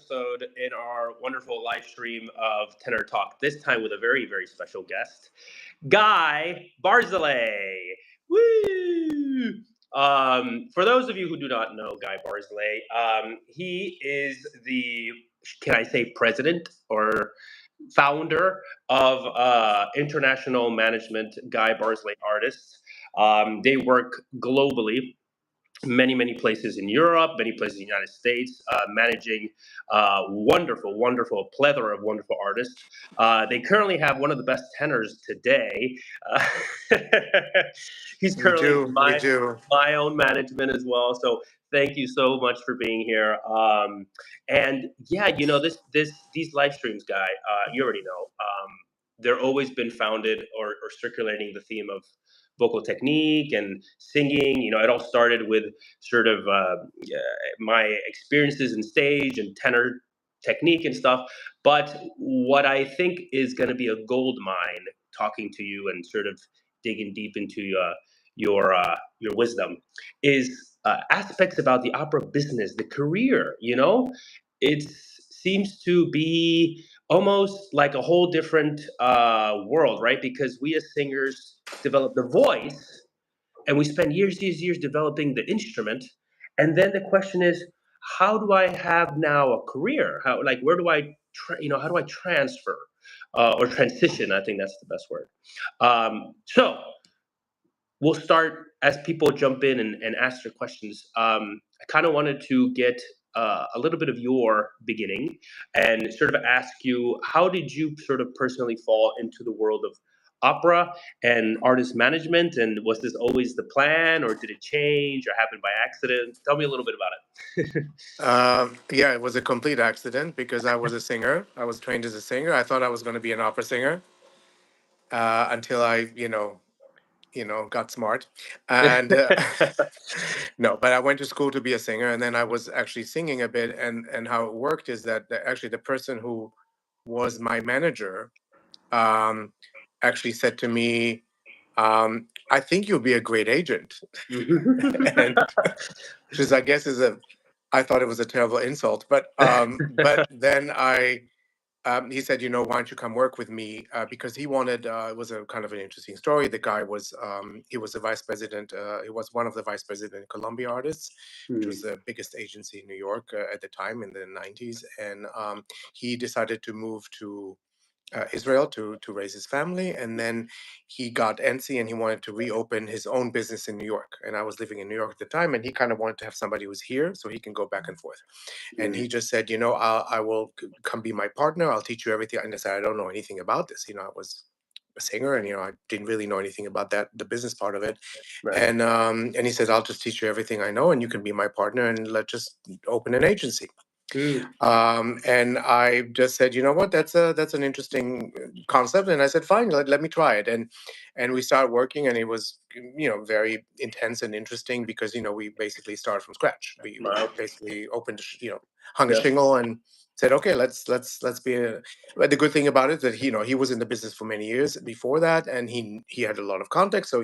episode in our wonderful live stream of Tenor Talk, this time with a very, very special guest, Guy Barzilay. Woo! For those of you who do not know Guy Barzilay, he is the, can I say president or founder of International Management Guy Barzilay Artists. They work globally, many places in Europe, many places in the United States, managing wonderful plethora of wonderful artists. They currently have one of the best tenors today. Uh, he's currently We do. my own management as well. So thank you so much for being here. And yeah, these live streams, Guy, you already know, they're always been founded or circulating the theme of vocal technique and singing. It all started with sort of my experiences in stage and tenor technique and stuff. But what I think is going to be a gold mine talking to you and sort of digging deep into your wisdom is aspects about the opera business, the career. It seems to be almost like a whole different world, right? Because we as singers develop the voice, and we spend years developing the instrument, and then the question is, how do I have now a career? Where do I, how do I transfer or transition? I think that's the best word. So we'll start as people jump in and ask their questions. I kind of wanted to get a little bit of your beginning and sort of ask you, how did you sort of personally fall into the world of opera and artist management? And was this always the plan, or did it change or happen by accident? Tell me a little bit about it. Yeah, it was a complete accident because I was a singer. I was trained as a singer. I thought I was going to be an opera singer until I, got smart. And no, but I went to school to be a singer, and then I was actually singing a bit. And how it worked is that actually the person who was my manager actually said to me, I think you'll be a great agent. And which is, I guess, I thought it was a terrible insult, but then he said, why don't you come work with me? Because he wanted, it was a kind of an interesting story. The guy was, he was a vice president. He was one of the vice president of Columbia Artists, which was the biggest agency in New York at the time in the 90s. And he decided to move to Israel to raise his family, and then he got antsy and he wanted to reopen his own business in New York. And I was living in New York at the time, and he kind of wanted to have somebody who was here so he can go back and forth. And he just said, I will come be my partner. I'll teach you everything. And I said, I don't know anything about this. I was a singer, and I didn't really know anything about the business part of it. Right. And he said, I'll just teach you everything I know, and you can be my partner, and let's just open an agency. And I just said, you know what, that's an interesting concept. And I said, fine, let me try it. And we started working, and it was, very intense and interesting because, we basically started from scratch. We basically opened, hung a shingle and said, okay, let's be but the good thing about it is that, he was in the business for many years before that. And he had a lot of context. So,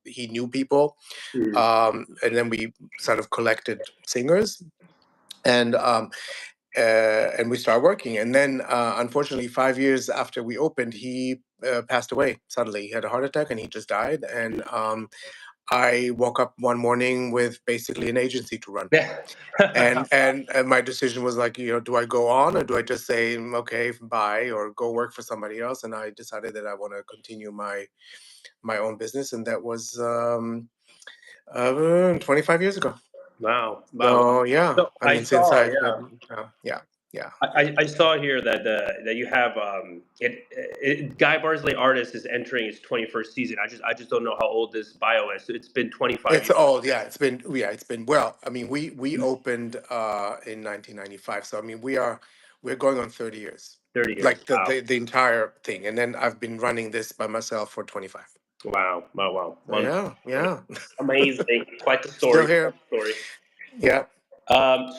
he knew people. And then we sort of collected singers. And we started working. And then, unfortunately, 5 years after we opened, he passed away suddenly. He had a heart attack, and he just died. And I woke up one morning with basically an agency to run. and my decision was like, do I go on, or do I just say, okay, bye, or go work for somebody else? And I decided that I want to continue my own business, and that was 25 years ago. Wow. So yeah, So I saw here that you have Guy Barzilay Artist is entering its 21st season. I just don't know how old this bio is. It's been 25 years. It's old, yeah. It's been well. I mean, we opened in 1995, so I mean we're going on 30 years. 30 years. Like the entire thing, and then I've been running this by myself for 25. Wow. Yeah. Amazing. Quite the story. Still here. Story. Yeah.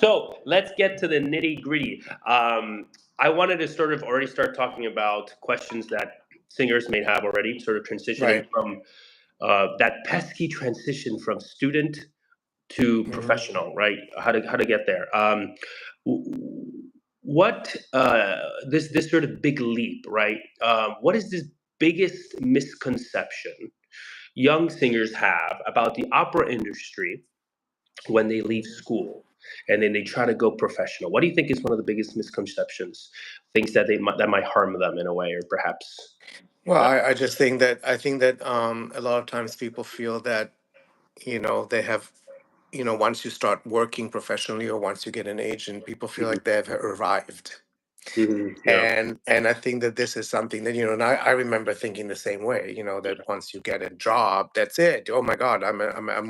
So let's get to the nitty gritty. I wanted to sort of already start talking about questions that singers may have already, sort of transitioning from that pesky transition from student to professional, right? How to get there. what this sort of big leap, right? What is this biggest misconception young singers have about the opera industry when they leave school and then they try to go professional? What do you think is one of the biggest misconceptions, things that that might harm them in a way, or perhaps? Well, I just think that a lot of times people feel that they have once you start working professionally or once you get an agent, people feel Mhm, like they have arrived. yeah. And I think that this is something that and I remember thinking the same way. That once you get a job, that's it. Oh my God, I'm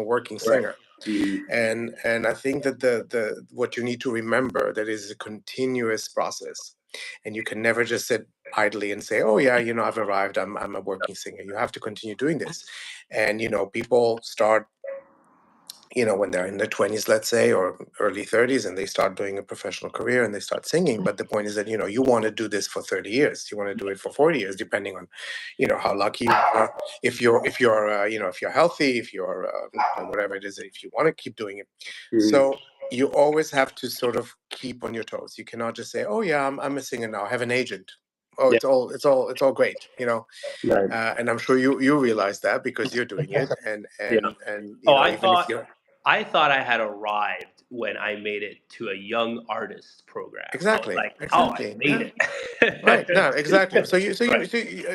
a working Right. singer. Mhm, And I think that the what you need to remember that is a continuous process, and you can never just sit idly and say, oh yeah, I've arrived. I'm a working singer. You have to continue doing this. And people start when they're in their 20s, let's say, or early 30s, and they start doing a professional career and they start singing. But the point is that, you want to do this for 30 years. You want to do it for 40 years, depending on, how lucky you are. If you're healthy, if you're, whatever it is, if you want to keep doing it. mhm, So you always have to sort of keep on your toes. You cannot just say, oh yeah, I'm a singer now. I have an agent. Oh, yeah. it's all great. Right. And I'm sure you realize that because you're doing it, and Yeah. and and Oh, even if you're I thought I had arrived when I made it to a young artist program. I was exactly, like, "Oh, I exactly, made yeah, it." right, no, exactly. So you, Right.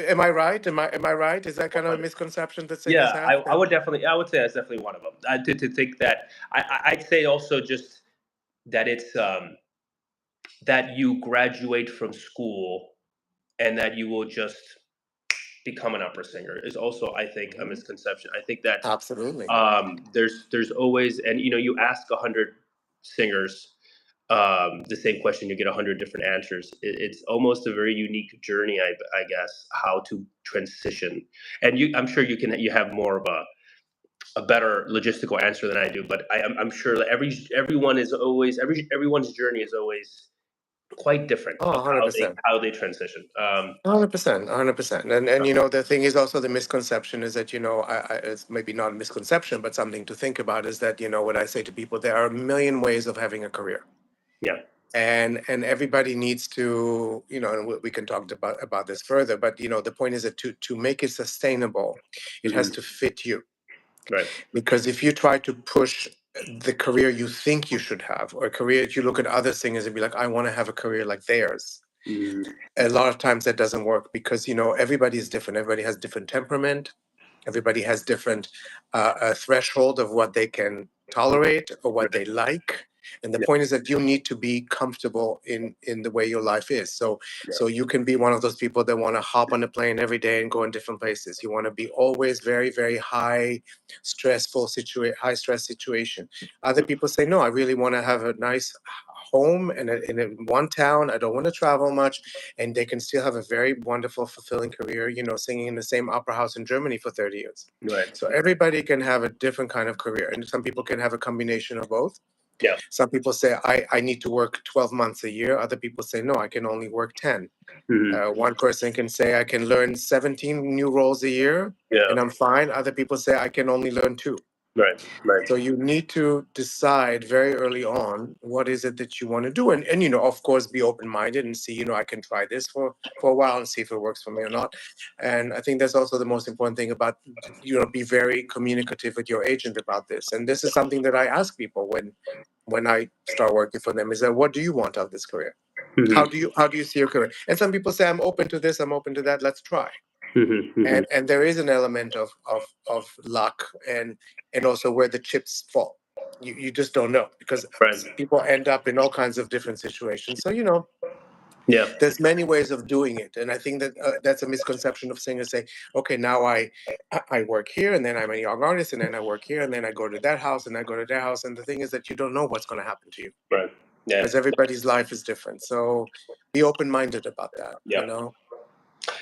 am I right? Am I right? Is that kind of a 100. misconception that singers Yeah, have? I That would definitely, I would say that's definitely one of them. To think that I'd say also just that it's that you graduate from school and that you will just become an opera singer is also, I think, a Mhm. misconception. I think that Absolutely. there's always, and you ask 100 singers the same question, you get 100 different answers. It's almost a very unique journey, I guess, how to transition. And I'm sure you have more of a better logistical answer than I do, but I'm sure that everyone's journey is always quite different Oh, of 100%. how they transition. 100%, 100%. And the thing is also the misconception is that it's maybe not a misconception, but something to think about is that what I say to people, there are a million ways of having a career. Yeah. And everybody needs to and we can talk about this further, but the point is that to make it sustainable, it has Hmm. to fit you. Right. Because if you try to push the career you think you should have, or a career, if you look at other singers and be like, I want to have a career like theirs, Hmm. a lot of times that doesn't work because everybody is different. Everybody has different temperament. Everybody has different threshold of what they can tolerate or what Right. they like. And the Yeah. point is that you need to be comfortable in the way your life is. So Yeah. you can be one of those people that want to hop on a plane every day and go in different places. You want to be always very, very high stress situation. Other people say, no, I really want to have a nice home in one town. I don't want to travel much, and they can still have a very wonderful, fulfilling career, singing in the same opera house in Germany for 30 years. Right. So everybody can have a different kind of career, and some people can have a combination of both. Yeah. Some people say, I need to work 12 months a year. Other people say, no, I can only work 10. Hmm. One person can say, I can learn 17 new roles a year, Yeah. and I'm fine. Other people say, I can only learn 2. Right. Right. So you need to decide very early on what is it that you want to do, and of course, be open minded and see, I can try this for a while and see if it works for me or not. And I think that's also the most important thing about be very communicative with your agent about this. And this is something that I ask people when I start working for them, is that what do you want out of this career? Hmm. How do you see your career? And some people say, I'm open to this, I'm open to that. Let's try. Hmm. Hmm. And there is an element of luck and also where the chips fall. You just don't know because Right. people end up in all kinds of different situations. So Yeah. there's many ways of doing it, and I think that that's a misconception of singers say, okay, now I work here, and then I'm a young artist, and then I work here, and then I go to that house, and I go to that house, and the thing is that you don't know what's going to happen to you Right. Yeah. because everybody's life is different. So be open minded about that. Yeah.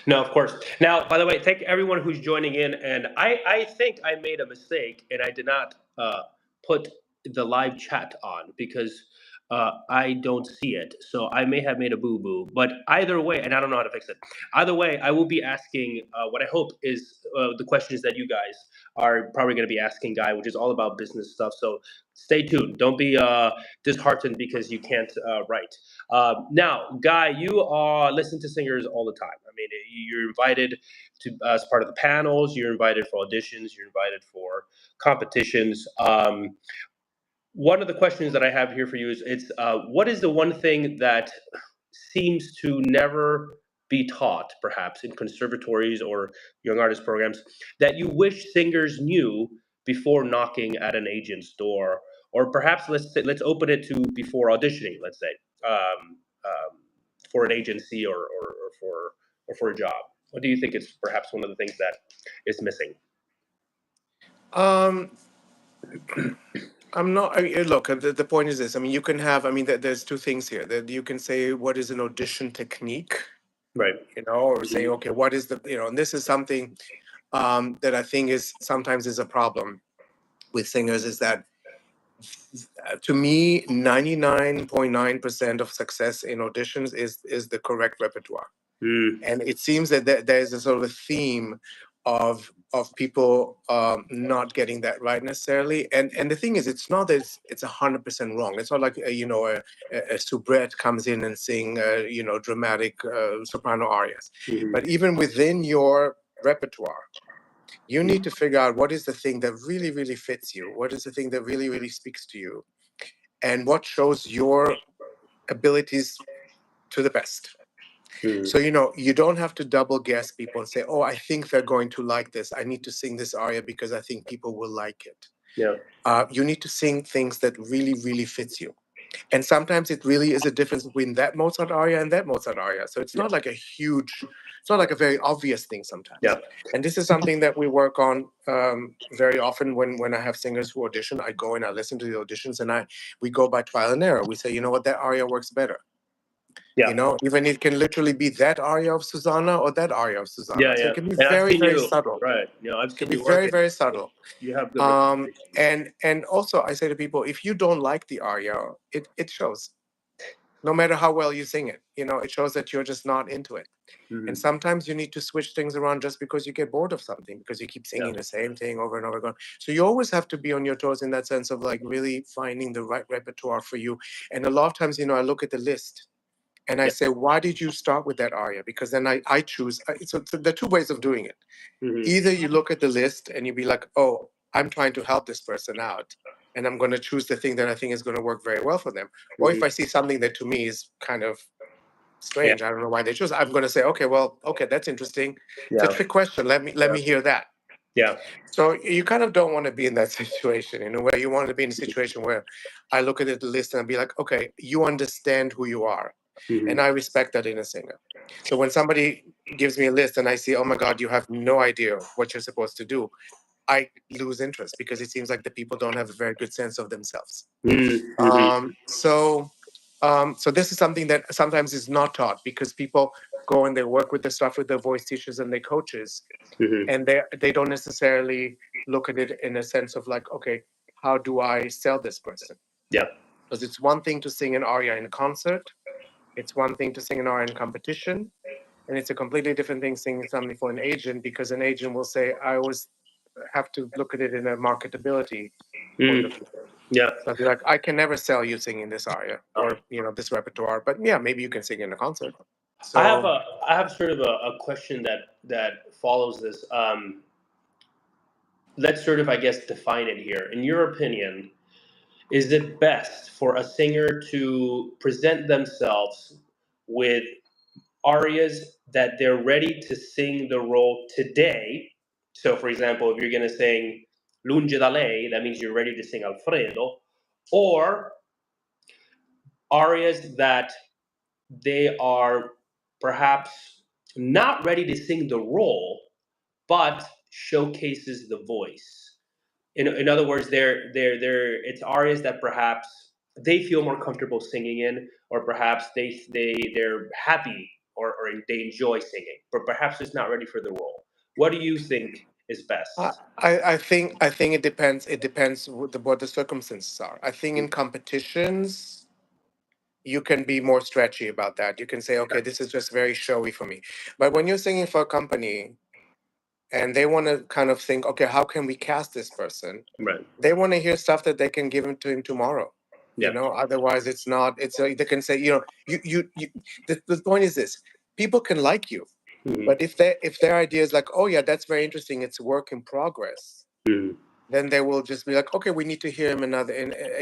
No, of course. Now, by the way, thank everyone who's joining in. And I think I made a mistake and I did not put the live chat on because I don't see it. So I may have made a boo boo. But either way, and I don't know how to fix it. Either way, I will be asking what I hope is the questions that you guys are probably going to be asking Guy, which is all about business stuff. So stay tuned. Don't be disheartened because you can't write. Now, Guy, you listen to singers all the time. I mean, you're invited to as part of the panels. You're invited for auditions. You're invited for competitions. One of the questions that I have here for you is it's what is the one thing that seems to never be taught, perhaps in conservatories or young artist programs, that you wish singers knew before knocking at an agent's door, or perhaps let's open it to before auditioning. Let's say for an agency or for a job. What do you think is perhaps one of the things that is missing? Um, I'm not. I mean, look, the point is this. I mean, you can have. I mean, there's two things here. That you can say what is an audition technique, Right. or say, okay, what is the, and this is something that I think is sometimes is a problem with singers is that to me, 99.9% of success in auditions is the correct repertoire. And it seems that there's a sort of a theme of people not getting that right necessarily. And the thing is, it's not that it's 100% wrong. It's not like a soubrette comes in and sing dramatic soprano arias. But even within your repertoire, you need to figure out what is the thing that really, really fits you. What is the thing that really, really speaks to you, and what shows your abilities to the best. So, you don't have to double guess people and say, oh, I think they're going to like this. I need to sing this aria because I think people will like it. Yeah. You need to sing things that really, really fits you. And sometimes it really is a difference between that Mozart aria and that Mozart aria. So it's not like it's not like a very obvious thing sometimes. Yeah. And this is something that we work on very often when I have singers who audition. I go and I listen to the auditions and we go by trial and error. We say, you know what, that aria works better. Yeah. Even it can literally be that aria of Susanna or that aria of Susanna. Yeah, So yeah. it can be And I've very, seen very you, subtle. right? I've It can seen be you very, working. very subtle. You have good representation. And also I say to people, if you don't like the aria, it shows. No matter how well you sing it, it shows that you're just not into it. And sometimes you need to switch things around just because you get bored of something, because you keep singing the same thing over and over again. So you always have to be on your toes in that sense of like really finding the right repertoire for you. And a lot of times, I look at the list and I say, why did you start with that aria? Because then I choose. So there are two ways of doing it. Either you look at the list and you be like, oh, I'm trying to help this person out, and I'm going to choose the thing that I think is going to work very well for them. Or if I see something that to me is kind of strange, I don't know why they chose, I'm going to say, okay, that's interesting. It's a trick question. Let me hear that. Yeah. So you kind of don't want to be in that situation in a way. You want to be in a situation where I look at the list and I'll be like, okay, you understand who you are. And I respect that in a singer. So when somebody gives me a list and I see, oh my God, you have no idea what you're supposed to do, I lose interest because it seems like the people don't have a very good sense of themselves. So this is something that sometimes is not taught because people go and they work with the stuff with their voice teachers and their coaches, and they don't necessarily look at it in a sense of like, okay, how do I sell this person? Yeah. Because it's one thing to sing an aria in a concert, it's one thing to sing an aria in competition, and it's a completely different thing singing something for an agent, because an agent will say, I always have to look at it in a marketability point of view. Yeah. So I'd be like, I can never sell you singing this aria or this repertoire, but yeah, maybe you can sing in a concert. So I have sort of a question that follows this. Let's sort of, I guess, define it here. In your opinion, is it best for a singer to present themselves with arias that they're ready to sing the role today? So, for example, if you're going to sing Lunge da lei, that means you're ready to sing Alfredo, or arias that they are perhaps not ready to sing the role, but showcases the voice. In other words, it's arias that perhaps they feel more comfortable singing in, or perhaps they're happy or they enjoy singing, but perhaps it's not ready for the role. What do you think is best? I think it depends. It depends what the circumstances are. I think in competitions, you can be more stretchy about that. You can say, okay, this is just very showy for me. But when you're singing for a company and they want to kind of think, okay, how can we cast this person? Right. They want to hear stuff that they can give him to him tomorrow. Yeah. Otherwise it's not. They can say, you. The point is this: people can like you, Mhm. but if their idea is like, oh yeah, that's very interesting, it's a work in progress, Mhm. then they will just be like, okay, we need to hear him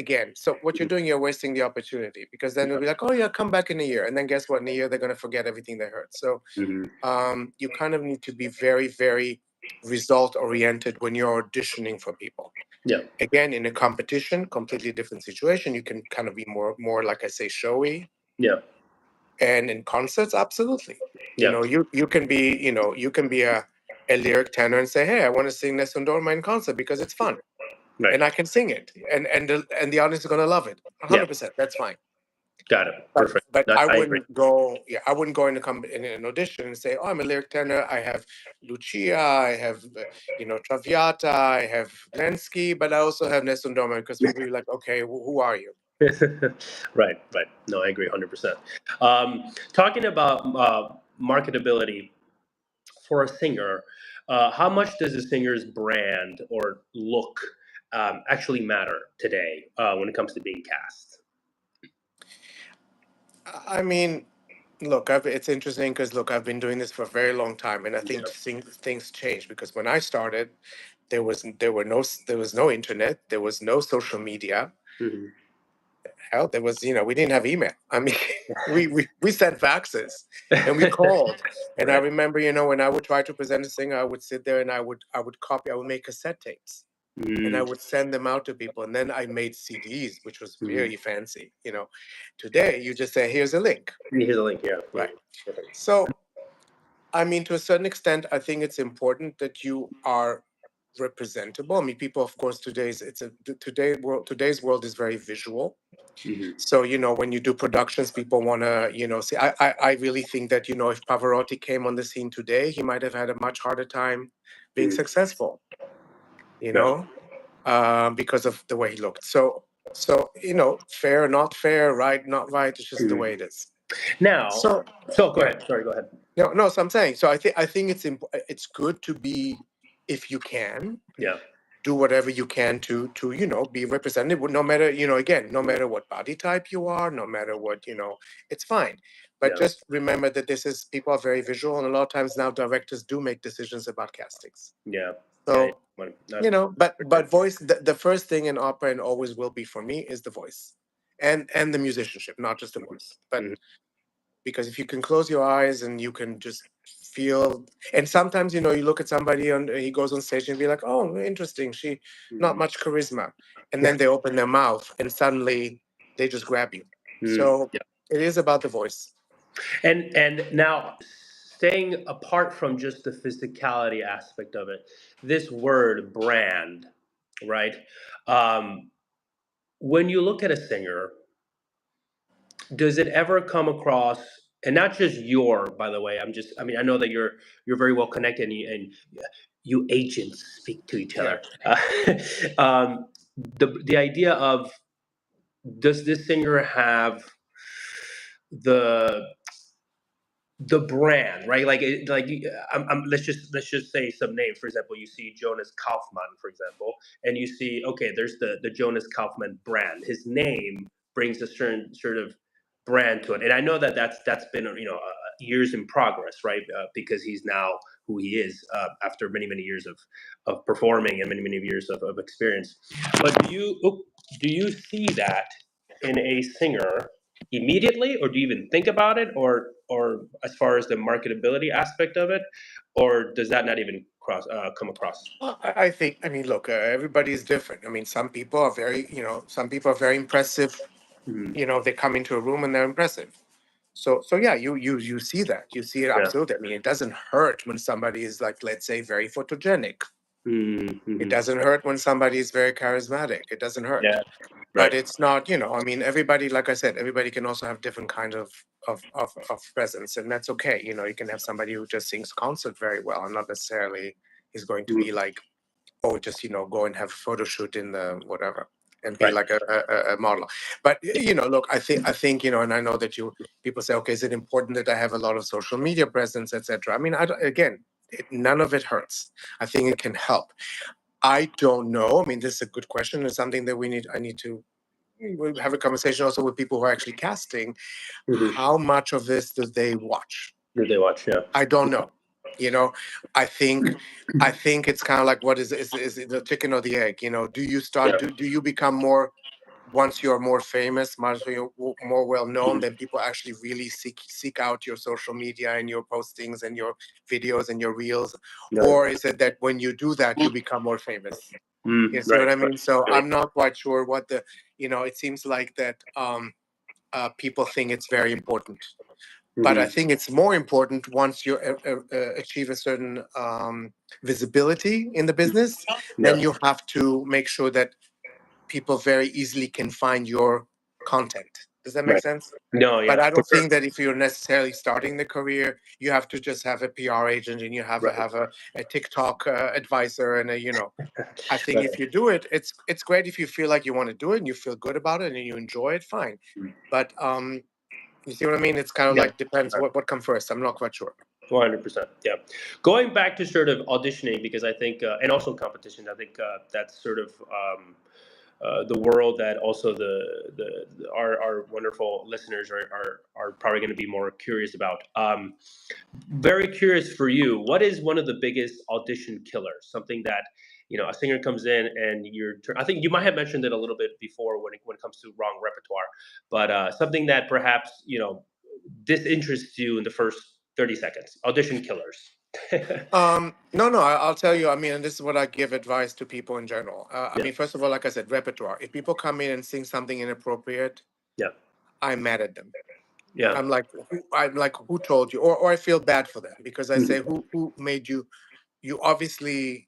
again. So what you're doing, you're wasting the opportunity, because then they'll be like, oh yeah, come back in a year, and then guess what? In a year, they're gonna forget everything they heard. So Mhm. you kind of need to be very, very result oriented when you're auditioning for people. Yeah. Again, in a competition, completely different situation. You can kind of be more like I say, showy. Yeah. And in concerts, absolutely. Yeah. You can be, you can be a lyric tenor and say, hey, I want to sing Nessun Dorma in concert because it's fun. Right. And I can sing it. And the audience is gonna love it. Yeah. 100%. That's fine. Got it. But Perfect. but I, I I agree. wouldn't go, yeah, I wouldn't go in an audition and say, oh, I'm a lyric tenor. I have Lucia, I have Traviata, I have Lenski, but I also have Nessun Dorma, because people be like, okay, who are you? Right. Right. No, I agree 100%. Talking about marketability for a singer, how much does a singer's brand or look actually matter today when it comes to being cast? I mean, look, it's interesting because look, I've been doing this for a very long time, and I Yeah. think things change, because when I started, there was no internet, there was no social media. Mhm. Hell, there was, we didn't have email. I mean, we sent faxes and we called. And I Right. remember, when I would try to present a singer, I would sit there and I would make cassette tapes and I Mm. would send them out to people. And then I made CDs, which was Mhm. very fancy. Today you just say, here's a link, Here's a link. Yeah. Mhm. right? Perfect. So, I mean, to a certain extent, I think it's important that you are representable. I mean, people, of course, today's world is very visual. Mhm. So, when you do productions, people want to, see. I really think that, if Pavarotti came on the scene today, he might have had a much harder time being Mhm. successful, you Right. know, because of the way he looked. So, fair, not fair, right, not right. It's just the Mhm. way it is. Now, So, so go yeah. ahead. Sorry, go ahead. No. So I'm saying. So I think it's good to be, if you can, Yeah. do whatever you can to be representative, no matter, again, no matter what body type you are, no matter what, it's fine. But Yeah. just remember that people are very visual, and a lot of times now directors do make decisions about castings. Yeah. Yeah. So, That's but voice, the first thing in opera and always will be for me is the voice, and the musicianship, not just the voice. But Mhm. because if you can close your eyes and you can just feel, and sometimes, you look at somebody and he goes on stage and be like, oh, interesting, she not Mhm. much charisma, and then they open their mouth and suddenly they just grab you. Mhm. So it is about the voice. And now, staying apart from just the physicality aspect of it, this word brand, right? Um, when you look at a singer, does it ever come across, and not just your, by the way, I mean, I know that you're very well connected, and you agents speak to each Yeah. other. Um, the idea of, does this singer have the the brand, right? Like, let's just say some names. For example, you see Jonas Kaufman, for example, and you see, okay, there's the Jonas Kaufman brand. His name brings a certain sort of brand to it, and I know that that's been years in progress, right? Because he's now who he is after many years of performing and many years of experience. But do you see that in a singer immediately, or do you even think about it, or as far as the marketability aspect of it, or does that not even come across? Well, I think, I mean, look, everybody is different. I mean, some people are very impressive. Mhm. They come into a room and they're impressive. So yeah, you see that. You see it Yeah. absolutely. I mean, it doesn't hurt when somebody is, like, let's say, very photogenic. It Mm-hmm. doesn't hurt when somebody is very charismatic. It doesn't hurt. Yeah. But Right. it's not, I mean, everybody, like I said, everybody can also have different kinds of presence, and that's okay. You can have somebody who just sings concert very well and not necessarily is going to be Mhm. like, oh, just, go and have a photo shoot in the whatever. and be like a model. But look, I think and I know that people say, okay, is it important that I have a lot of social media presence, etc. I mean, none of it hurts. I think it can help. I don't know. I mean, this is a good question. It's something that I need to have a conversation also with people who are actually casting. How much of this do they watch? Do they watch? Yeah. I don't know. I think it's kind of like, what is it the chicken or the egg? Do you start? Do you become more once you're more famous, once you're more well known? Then people actually really seek out your social media and your postings and your videos and your reels, or is it that when you do that you become more famous? You see what I mean? So I'm not quite sure what it seems like that people think it's very important. But I think it's more important once you achieve a certain visibility in the business, then you have to make sure that people very easily can find your content. Does that make sense? No, yeah. But I don't think that if you're necessarily starting the career, you have to just have a PR agent and you have to have a TikTok advisor and I think if you do it, it's great if you feel like you want to do it and you feel good about it and you enjoy it, fine. But you see what I mean? It's kind of like depends what comes first. I'm not quite sure. 100%. Yeah. Going back to sort of auditioning, because I think, and also competition, I think that's sort of the world that also our wonderful listeners are probably going to be more curious about. Very curious for you. What is one of the biggest audition killers? Something that a singer comes in and I think you might have mentioned it a little bit before when it comes to wrong repertoire, but something that perhaps disinterests you in the first 30 seconds. Audition killers. No, I'll tell you. I mean, and this is what I give advice to people in general. I mean, first of all, like I said, repertoire. If people come in and sing something inappropriate, I'm mad at them. Yeah. I'm like, who told you? Or I feel bad for them because I say, who made you? You obviously,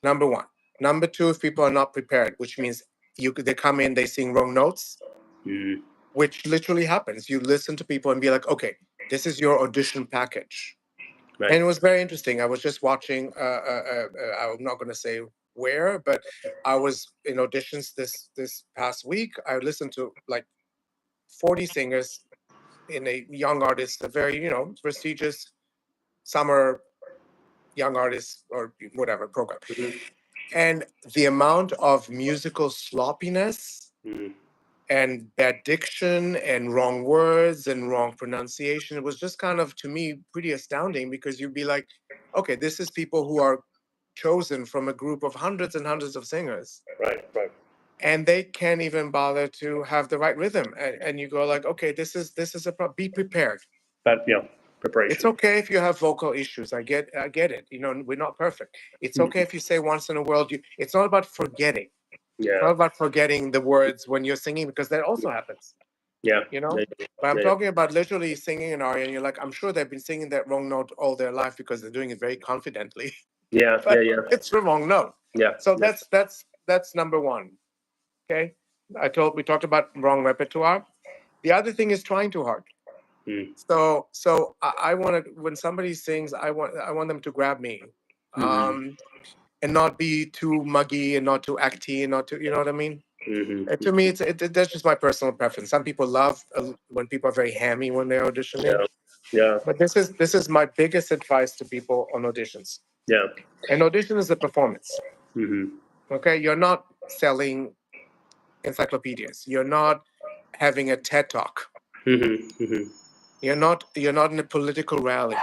number one. Number two, if people are not prepared, which means they come in, they sing wrong notes, which literally happens. You listen to people and be like, okay, this is your audition package. Right. And it was very interesting. I was just watching, I'm not going to say where, but I was in auditions this past week. I listened to like 40 singers in a young artist, a very, prestigious summer young artist or whatever program. And the amount of musical sloppiness and bad diction and wrong words and wrong pronunciation, it was just kind of, to me, pretty astounding because you'd be like, okay, this is people who are chosen from a group of hundreds and hundreds of singers. Right. And they can't even bother to have the right rhythm. And you go like, okay, this is be prepared. But preparation. It's okay if you have vocal issues. I get it. We're not perfect. It's okay if you say once in a while. It's not about forgetting. Yeah. It's not about forgetting the words when you're singing, because that also happens. Yeah. But I'm talking about literally singing an aria and you're like, I'm sure they've been singing that wrong note all their life because they're doing it very confidently. Yeah. But it's the wrong note. Yeah. So that's number one. Okay. We talked about wrong repertoire. The other thing is trying too hard. So I want to, when somebody sings, I want them to grab me, and not be too muggy and not too acty and not too, you know what I mean? To me, that's just my personal preference. Some people love when people are very hammy when they're auditioning. Yeah. But this is my biggest advice to people on auditions. Yeah. An audition is a performance. Okay, you're not selling encyclopedias. You're not having a TED talk. You're not in a political rally.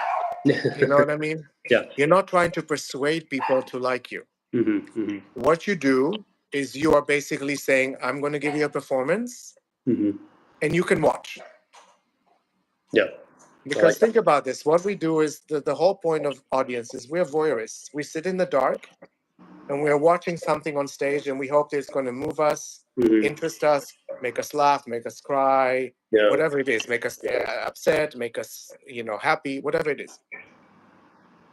You know what I mean? Yeah. You're not trying to persuade people to like you. What you do is you are basically saying, I'm going to give you a performance, and you can watch. Yeah. Because think about this. What we do is the whole point of audience is we're voyeurists. We sit in the dark and we're watching something on stage and we hope that it's going to move us, interest us, make us laugh, make us cry, whatever it is, make us upset, make us, happy, whatever it is.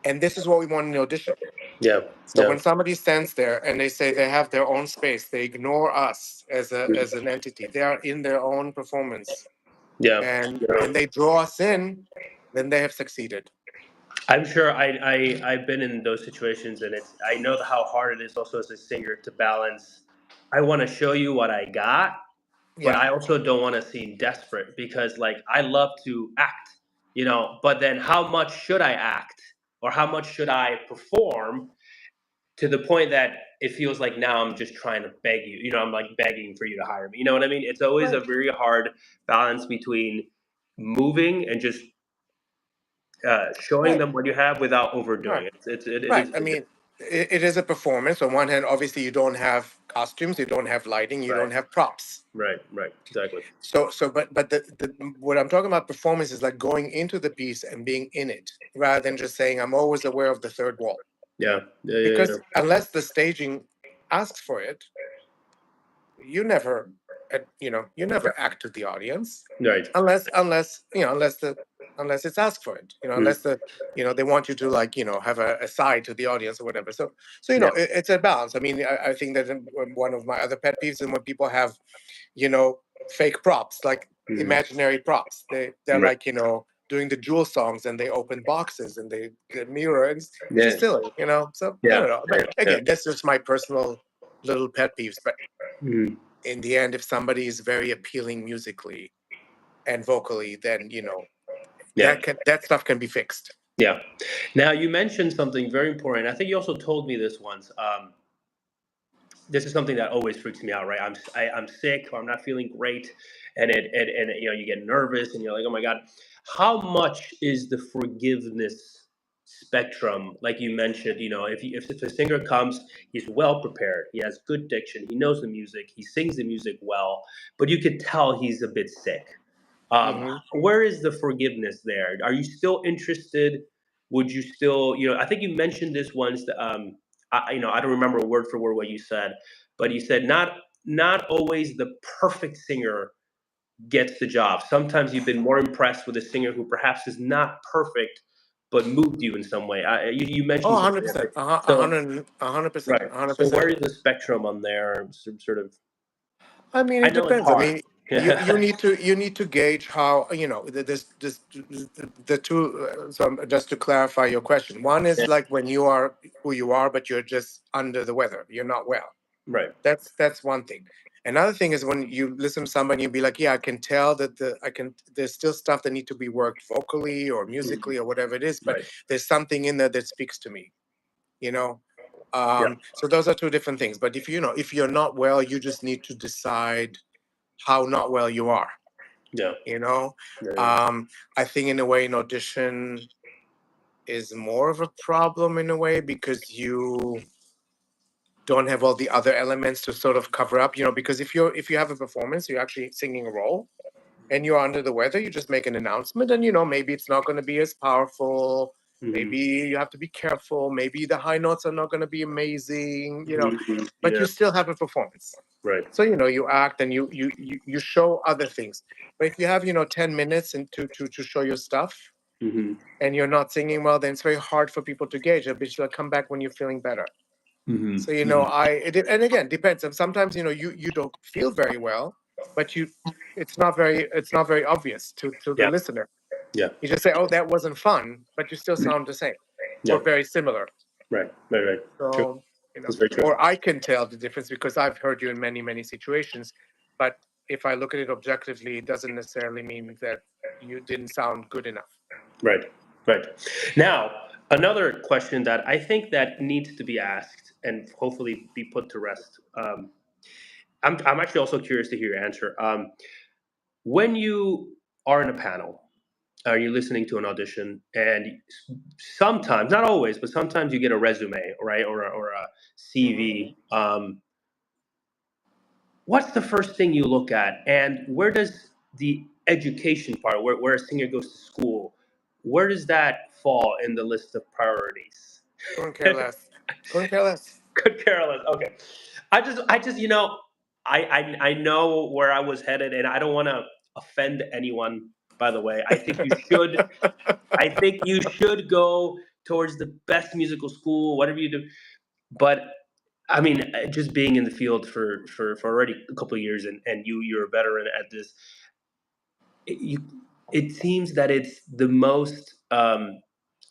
And this is what we want in the audition. Yeah. So when somebody stands there and they say they have their own space, they ignore us as an entity. They are in their own performance. Yeah. And they draw us in, then they have succeeded. I'm sure I've been in those situations, and I know how hard it is also as a singer to balance I want to show you what I got, but Yeah. I also don't want to seem desperate because like I love to act, but then how much should I act or how much should I perform to the point that it feels like now I'm just trying to beg you, I'm like begging for you to hire me. You know what I mean? It's always a Right. very hard balance between moving and just showing Right. them what you have without overdoing Right. it. It Right. is I very mean, it is a performance. On one hand, obviously, you don't have costumes, you don't have lighting, you right, don't have props. right, exactly. But the what I'm talking about performance is like going into the piece and being in it, rather than just saying I'm always aware of the third wall. Yeah, yeah. Because unless the staging asks for it, you never act to the audience, Right. unless it's asked for it, Mm, unless they want you to like have a side to the audience or whatever. So yeah. it's a balance. I mean, I think that one of my other pet peeves is when people have you know fake props, like Mm, imaginary props. They're right. like doing the Jewel songs, and they open boxes and the mirror, and it's Yeah. just silly. So I Yeah. don't know, Yeah. but Yeah. again, that's just my personal little pet peeves. But Mm, in the end, if somebody is very appealing musically and vocally, then yeah. that stuff can be fixed. Yeah. Now you mentioned something very important. I think you also told me this once. This is something that always freaks me out, right? I'm sick or I'm not feeling great, and you get nervous and you're like, oh my god, how much is the forgiveness spectrum? Like you mentioned, if a singer comes, he's well prepared, he has good diction, he knows the music, he sings the music well, but you could tell he's a bit sick. Hmm. Where is the forgiveness there? Are you still interested? Would you still, I think you mentioned this once. I don't remember word for word what you said, but you said not always the perfect singer gets the job. Sometimes you've been more impressed with a singer who perhaps is not perfect, but moved you in some way. You Oh, mentioned something. I 100%, think. So 100%, right. So 100%. where is the spectrum on there? Sort of. I mean, I it know it's depends. I hard. mean, you need to gauge how this the two. So just to clarify your question, one is Yeah, like when you are who you are, but you're just under the weather. You're not well. right. That's one thing. Another thing is when you listen to somebody, you be like, yeah, I can tell that there's still stuff that need to be worked vocally or Mhm. musically or whatever it is, but Right. there's something in there that speaks to me. You know, Yeah. so those are two different things. But if you're not well, you just need to decide how not well you are. Yeah. You know, Yeah. um, I think in a way, an audition is more of a problem in a way because you don't have all the other elements to sort of cover up. Because if you have a performance, you're actually singing a role, and you're under the weather, you just make an announcement, and maybe it's not going to be as powerful. Mhm. Maybe you have to be careful. Maybe the high notes are not going to be amazing. Mhm. But Yeah. you still have a performance. Right. So you act and you show other things. But if you have 10 minutes and to show your stuff, Mhm. and you're not singing well, then it's very hard for people to gauge it. But you'll come back when you're feeling better. Mhm. So Mhm. and again, depends. And sometimes you don't feel very well, but it's not very obvious to the Yeah. listener. Yeah. You just say, "Oh, that wasn't fun," but you still sound the same Yeah. or very similar. Right. Right. Right. True. So That's very true. or I can tell the difference because I've heard you in many many situations. But if I look at it objectively, it doesn't necessarily mean that you didn't sound good enough. Right. Right. Now, another question that I think that needs to be asked and hopefully be put to rest. I'm actually also curious to hear your answer. When you are in a panel, are you listening to an audition, and sometimes, not always, but sometimes you get a resume, right, or a Hmm. CV. What's the first thing you look at, and where does the education part, where a singer goes to school, where does that fall in the list of priorities? Couldn't care less. Couldn't care less. Good Carolyn. Okay, I just I know where I was headed, and I don't want to offend anyone. By the way, I think you should go towards the best musical school, whatever you do. But I mean, just being in the field for already a couple of years, and you're a veteran at this. It, you, it seems that it's the most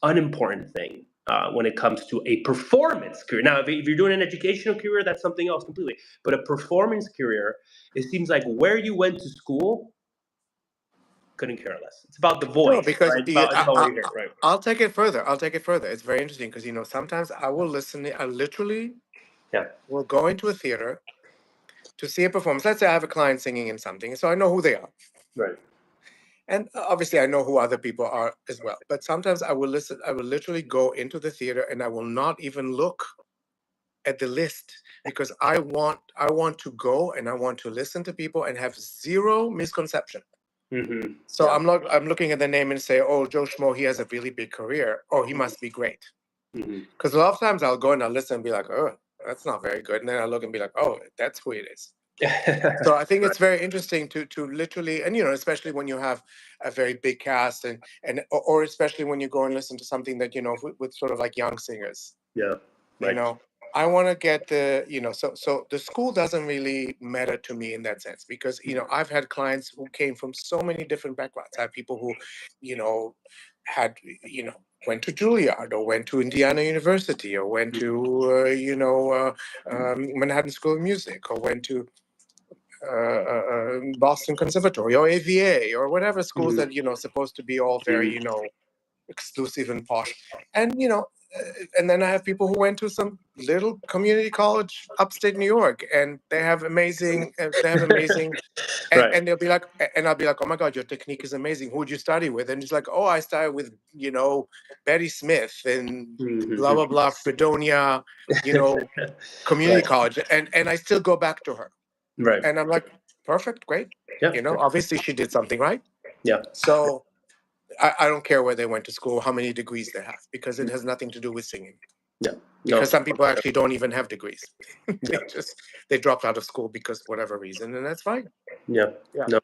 unimportant thing. when it comes to a performance career. Now, if you're doing an educational career, that's something else completely. But a performance career, it seems like where you went to school, couldn't care less. It's about the No, voice, because right? It's about what you hear, right? I'll take it further. I'll take it further. It's very interesting because sometimes I will listen. I literally Yeah, will go into a theater to see a performance. Let's say I have a client singing in something, so I know who they are, right. and obviously I know who other people are as well. But sometimes I will listen. I will literally go into the theater and I will not even look at the list because I want to go and I want to listen to people and have zero misconception. Mm-hmm. So I'm looking at the name and say, oh, Joe Schmo, he has a really big career. Oh, he must be great. Mm-hmm. Because a lot of times I'll go and I'll listen and be like, oh, that's not very good. And then I look and be like, oh, that's who it is. So I think Right. it's very interesting to literally, and especially when you have a very big cast or especially when you go and listen to something that with sort of like young singers. Yeah. you Right. know I want to get so the school doesn't really matter to me in that sense because I've had clients who came from so many different backgrounds. I have people who you know had went to Juilliard or went to Indiana University or went to Manhattan School of Music or went to Boston Conservatory or AVA or whatever schools Mm-hmm. that supposed to be all very exclusive and posh. And and then I have people who went to some little community college upstate New York, and they have amazing, Right. and they'll be like, and I'll be like, oh my God, your technique is amazing. Who'd you study with? And it's like, oh, I studied with Betty Smith and blah blah Mm-hmm. blah, Fredonia, community Right. college, and I still go back to her, Right. and I'm like, perfect, great. Yeah. Obviously she did something right. Yeah. So I don't care where they went to school, how many degrees they have, because it has nothing to do with singing. Yeah. No. Because some people actually don't even have degrees. Yeah. they dropped out of school because whatever reason, and that's fine. Yeah. Yeah. No.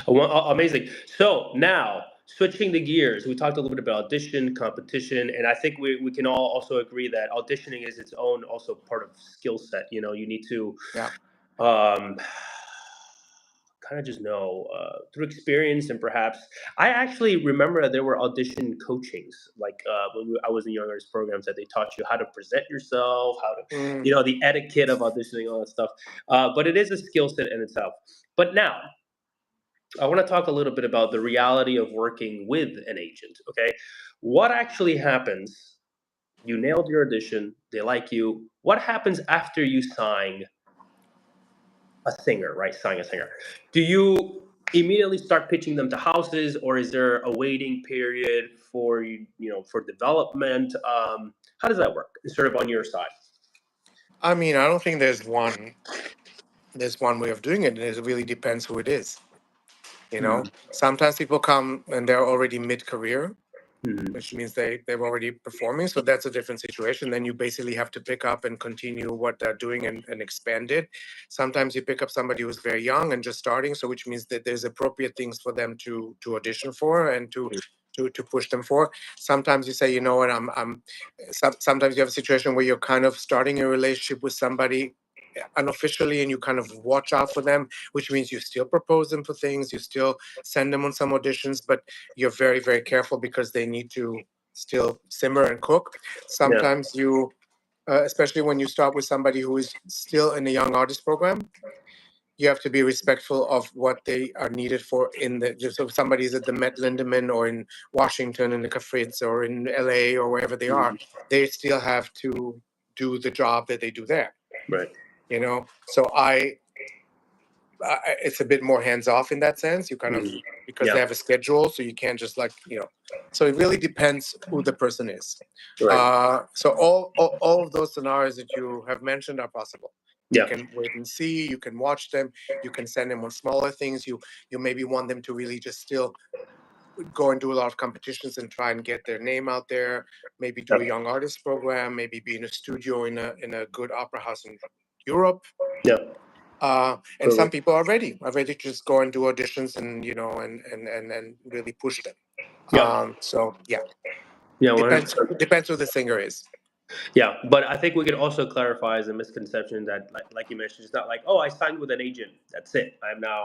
Amazing. So now switching the gears, we talked a little bit about audition, competition, and I think we can all also agree that auditioning is its own also part of skill set. You need to Yeah. um, kind of just know through experience and perhaps I actually remember that there were audition coachings like I was in young artist programs that they taught you how to present yourself, how to Mm. the etiquette of auditioning, all that stuff. But it is a skill set in itself. But now I want to talk a little bit about the reality of working with an agent. Okay, what actually happens? You nailed your audition, they like you. What happens after you sign a singer, right? Signing a singer. Do you immediately start pitching them to houses, or is there a waiting period for for development? How does that work? Sort of on your side. I mean, I don't think there's one way of doing it, and it really depends who it is. Mm, Sometimes people come and they're already mid-career, mm, which means they're already performing. So that's a different situation. Then you basically have to pick up and continue what they're doing and expand it. Sometimes you pick up somebody who's very young and just starting, so which means that there's appropriate things for them to audition for and to push them for. Sometimes you say, you know what, sometimes you have a situation where you're kind of starting a relationship with somebody unofficially and you kind of watch out for them, which means you still propose them for things, you still send them on some auditions, but you're very, very careful because they need to still simmer and cook. yeah. Sometimes especially when you start with somebody who is still in a young artist program, you have to be respectful of what they are needed for just if somebody's at the Met Lindemann or in Washington in the Cafritz or in LA or wherever they are, Mm, they still have to do the job that they do there. right. So it's a bit more hands off in that sense. You kind of Mm, because they yeah. have a schedule, so you can't just So it really depends who the person is. Right. So all of those scenarios that you have mentioned are possible. You Yeah. can wait and see. You can watch them. You can send them on smaller things. You maybe want them to really just still go and do a lot of competitions and try and get their name out there. Maybe do a Yeah. young artist program. Maybe be in a studio in a good opera house in Europe. Yeah. And some Totally. people are ready to just go and do auditions and and really push them. Yeah. So yeah, Yeah. depends 100%. depends who the singer is. Yeah, but I think we could also clarify as a misconception that, like you mentioned, it's not like, oh, I signed with an agent. That's it. I'm now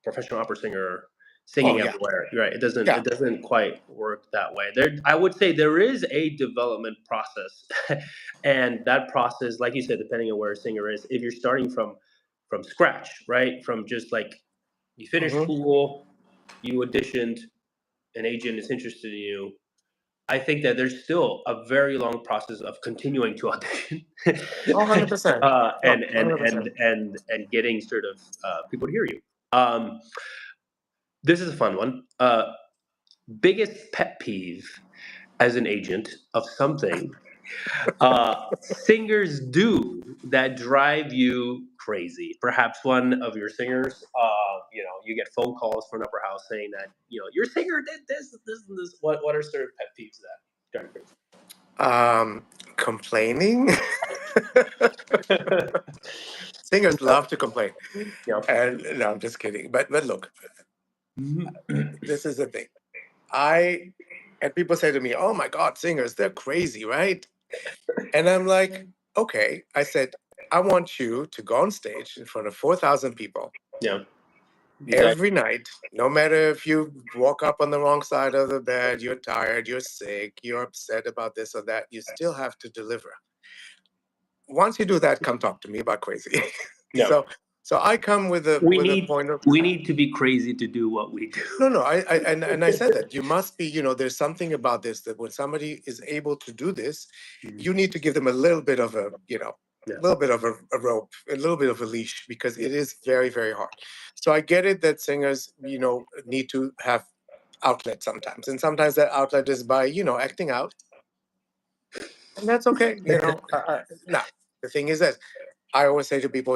professional opera singer Oh singing yeah, everywhere. Right? It doesn't. yeah. It doesn't quite work work that way. I would say there is a development process, and that process, like you said, depending on where a singer is, if you're starting from scratch, right, from just like you finished Mm-hmm. school, you auditioned, an agent is interested in you. I think that there's still a very long process of continuing to audition, Oh, 100%. No, and getting sort of people to hear you. This is a fun one. Biggest pet peeve as an agent of something singers do that drive you crazy. Perhaps one of your singers, you get phone calls from an upper house saying that your singer did this, and this. What are sort of pet peeves that drive you Complaining. crazy? Singers love to complain. Yeah. And no, I'm just kidding. But look, Mhm. this is the thing. And people say to me, "Oh my God, singers, they're crazy, right?" And I'm like, "Okay." I said, "I want you to go on stage in front of 4,000 people Yeah. Exactly. every night, no matter if you woke up on the wrong side of the bed, you're tired, you're sick, you're upset about this or that, you still have to deliver. Once you do that, come talk to me about crazy." Yeah. so so I come with a We with a need point of we need to be crazy to do what we do. no, no. And I said that you must be, there's something about this that when somebody is able to do this, Mhm. you need to give them a little bit of Yeah. a rope, a little bit of a leash, because it is very, very hard. So I get it that singers, need to have outlet sometimes, and sometimes that outlet is by, acting out, and that's okay. Now the thing is that I always say to people,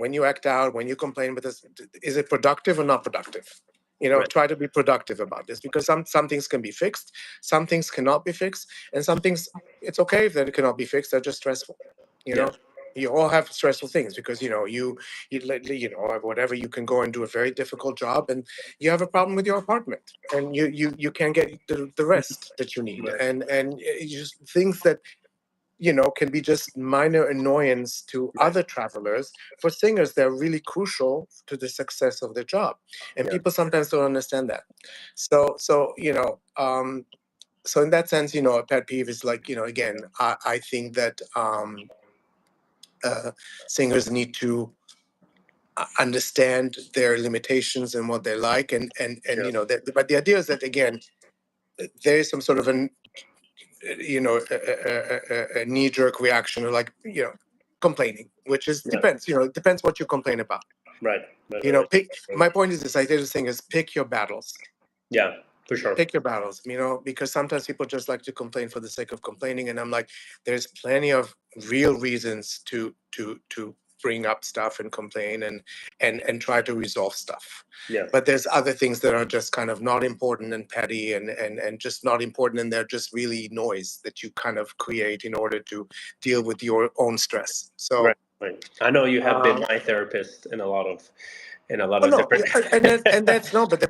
when you act out, when you complain with this, is it productive or not productive? Right. Try to be productive about this, because some things can be fixed, some things cannot be fixed, and some things it's okay if that it cannot be fixed. They're just stressful. You Yeah. know, you all have stressful things because whatever, you can go and do a very difficult job, and you have a problem with your apartment, and you can't get the rest that you need, Right. and just things that can be just minor annoyance to Right. other travelers. For singers, they're really crucial to the success of their job, and Yeah. people sometimes don't understand that. So in that sense, a pet peeve is like, again, I think that uh, singers need to understand their limitations and what they like, and Yeah. but the idea is that, again, there is some sort of a knee-jerk reaction, or like, complaining, which is Yeah. depends, it depends what you complain about. Right. Right. Right. Right. Pick Right. My point is this, I did this thing is pick your battles. Yeah. For sure. Pick your battles, because sometimes people just like to complain for the sake of complaining, and I'm like, there's plenty of real reasons to bring up stuff and complain, and try to resolve stuff. Yeah. But there's other things that are just kind of not important and petty, and just not important, and they're just really noise that you kind of create in order to deal with your own stress. Right. So Right. I know you have been um, my therapist in a lot oh of no, different. yeah, and that's no. But the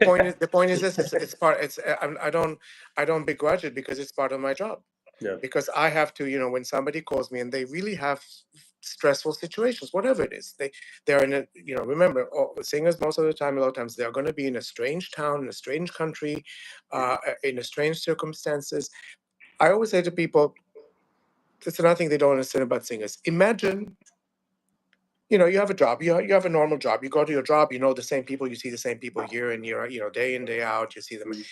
point is this: it's part. I don't begrudge it, because it's part of my job. Yeah. Because I have to, when somebody calls me and they really have stressful situations, whatever it is, they're in a, remember, singers most of the time, a lot of times, they're going to be in a strange town, in a strange country, in a strange circumstances. I always say to people, that's another thing they don't understand about singers. Imagine, you have a job, you have a normal job, you go to your job, you know the same people, you see the same people year in year, day in, day out, you see them. Mhm.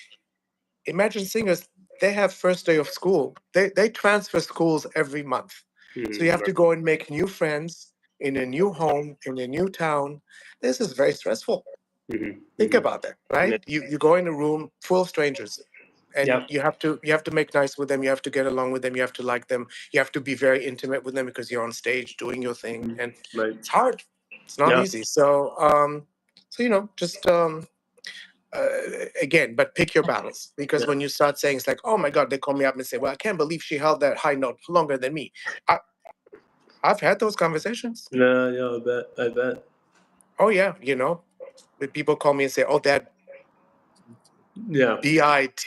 Imagine singers, they have first day of school. They transfer schools every month. So you Mhm. have to go and make new friends in a new home, in a new town. This is very stressful. Mhm. Think Mhm. about that, Yeah. right? You go in a room full of strangers, and Yeah. you have to make nice with them, you have to get along with them, you have to like them, you have to be very intimate with them, because you're on stage doing your thing, Mhm. and Right. it's hard. It's not Yeah. easy. So just uh, again, but pick your battles, because Yeah. when you start saying, it's like, oh my God, they call me up and say, well, I can't believe she held that high note longer than me. I, I've had those conversations. Yeah. Yeah. I bet. I bet. Oh yeah, when people call me and say, oh, that Yeah. bit,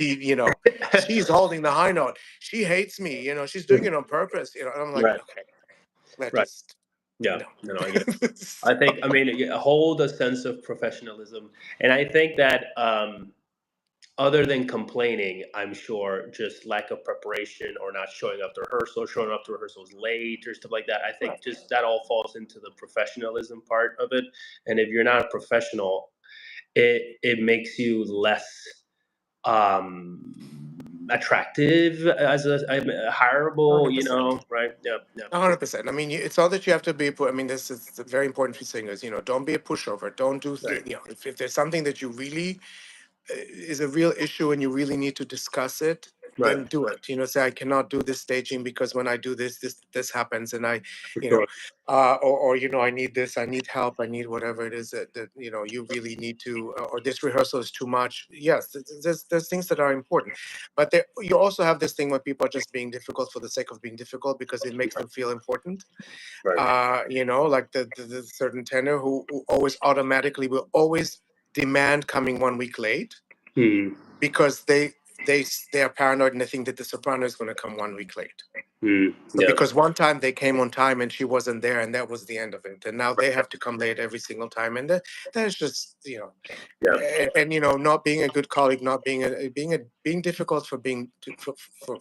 she's holding the high note. She hates me. She's doing it on purpose. And I'm like, Right. okay, let's Right. just, Yeah. no. No, I get it. I think, hold a sense of professionalism, and I think that other than complaining, I'm sure just lack of preparation or not showing up to rehearsal, showing up to rehearsals late or stuff like that. I think Right. just that all falls into the professionalism part of it. And if you're not a professional, it makes you less attractive as a hireable, you 100%. know, right? Yeah, yeah, 100%. I mean, it's all that you have to be. I mean, this is very important for singers. Don't be a pushover. Don't do. right, If there's something that you really is a real issue and you really need to discuss it, right, then do it. Say I cannot do this staging because when I do this happens, and I, for you know, sure. or I need this, I need help, I need whatever it is that you really need to, or this rehearsal is too much. Yes, there's things that are important, but you also have this thing where people are just being difficult for the sake of being difficult because it makes them feel important. Right. Like the certain tenor who always automatically will always demand coming 1 week late Hmm. because they are paranoid and they think that the soprano is going to come 1 week late. Hmm. So Yeah. because one time they came on time and she wasn't there and that was the end of it, and now they have to come late every single time, and that's just Yeah. not being a good colleague, not being difficult for being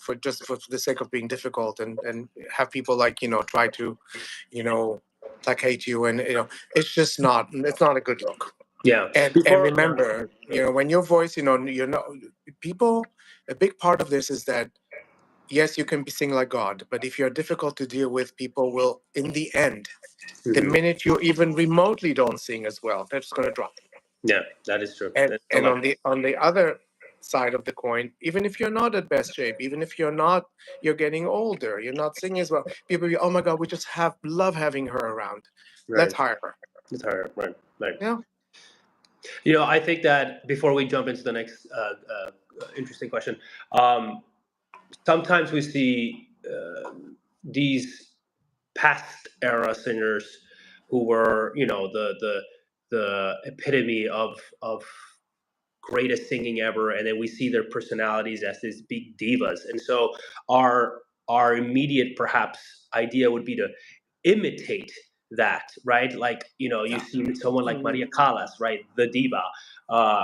for just for the sake of being difficult, and have people like try to you know placate you, and it's not a good look. Yeah. And Before. Yeah. remember, when your voice, you're not people. A big part of this is that yes, you can be sing like God, but if you're difficult to deal with, people will, in the end, the Mhm. minute you even remotely don't sing as well, they're just going to drop. Yeah, that is true. And That's a and lot. on the other side of the coin, even if you're not at best shape, even if you're getting older, you're not singing as well. People be, oh my God, we just love having her around. Let's Right. hire her. It's hard. Right. Right. Yeah. I think that before we jump into the next interesting question, um, sometimes we see these past era singers who were, the epitome of greatest singing ever, and then we see their personalities as these big divas, and so our immediate perhaps idea would be to imitate that, right? Like, you Yeah. see someone like Mhm. Maria Callas, right, the diva,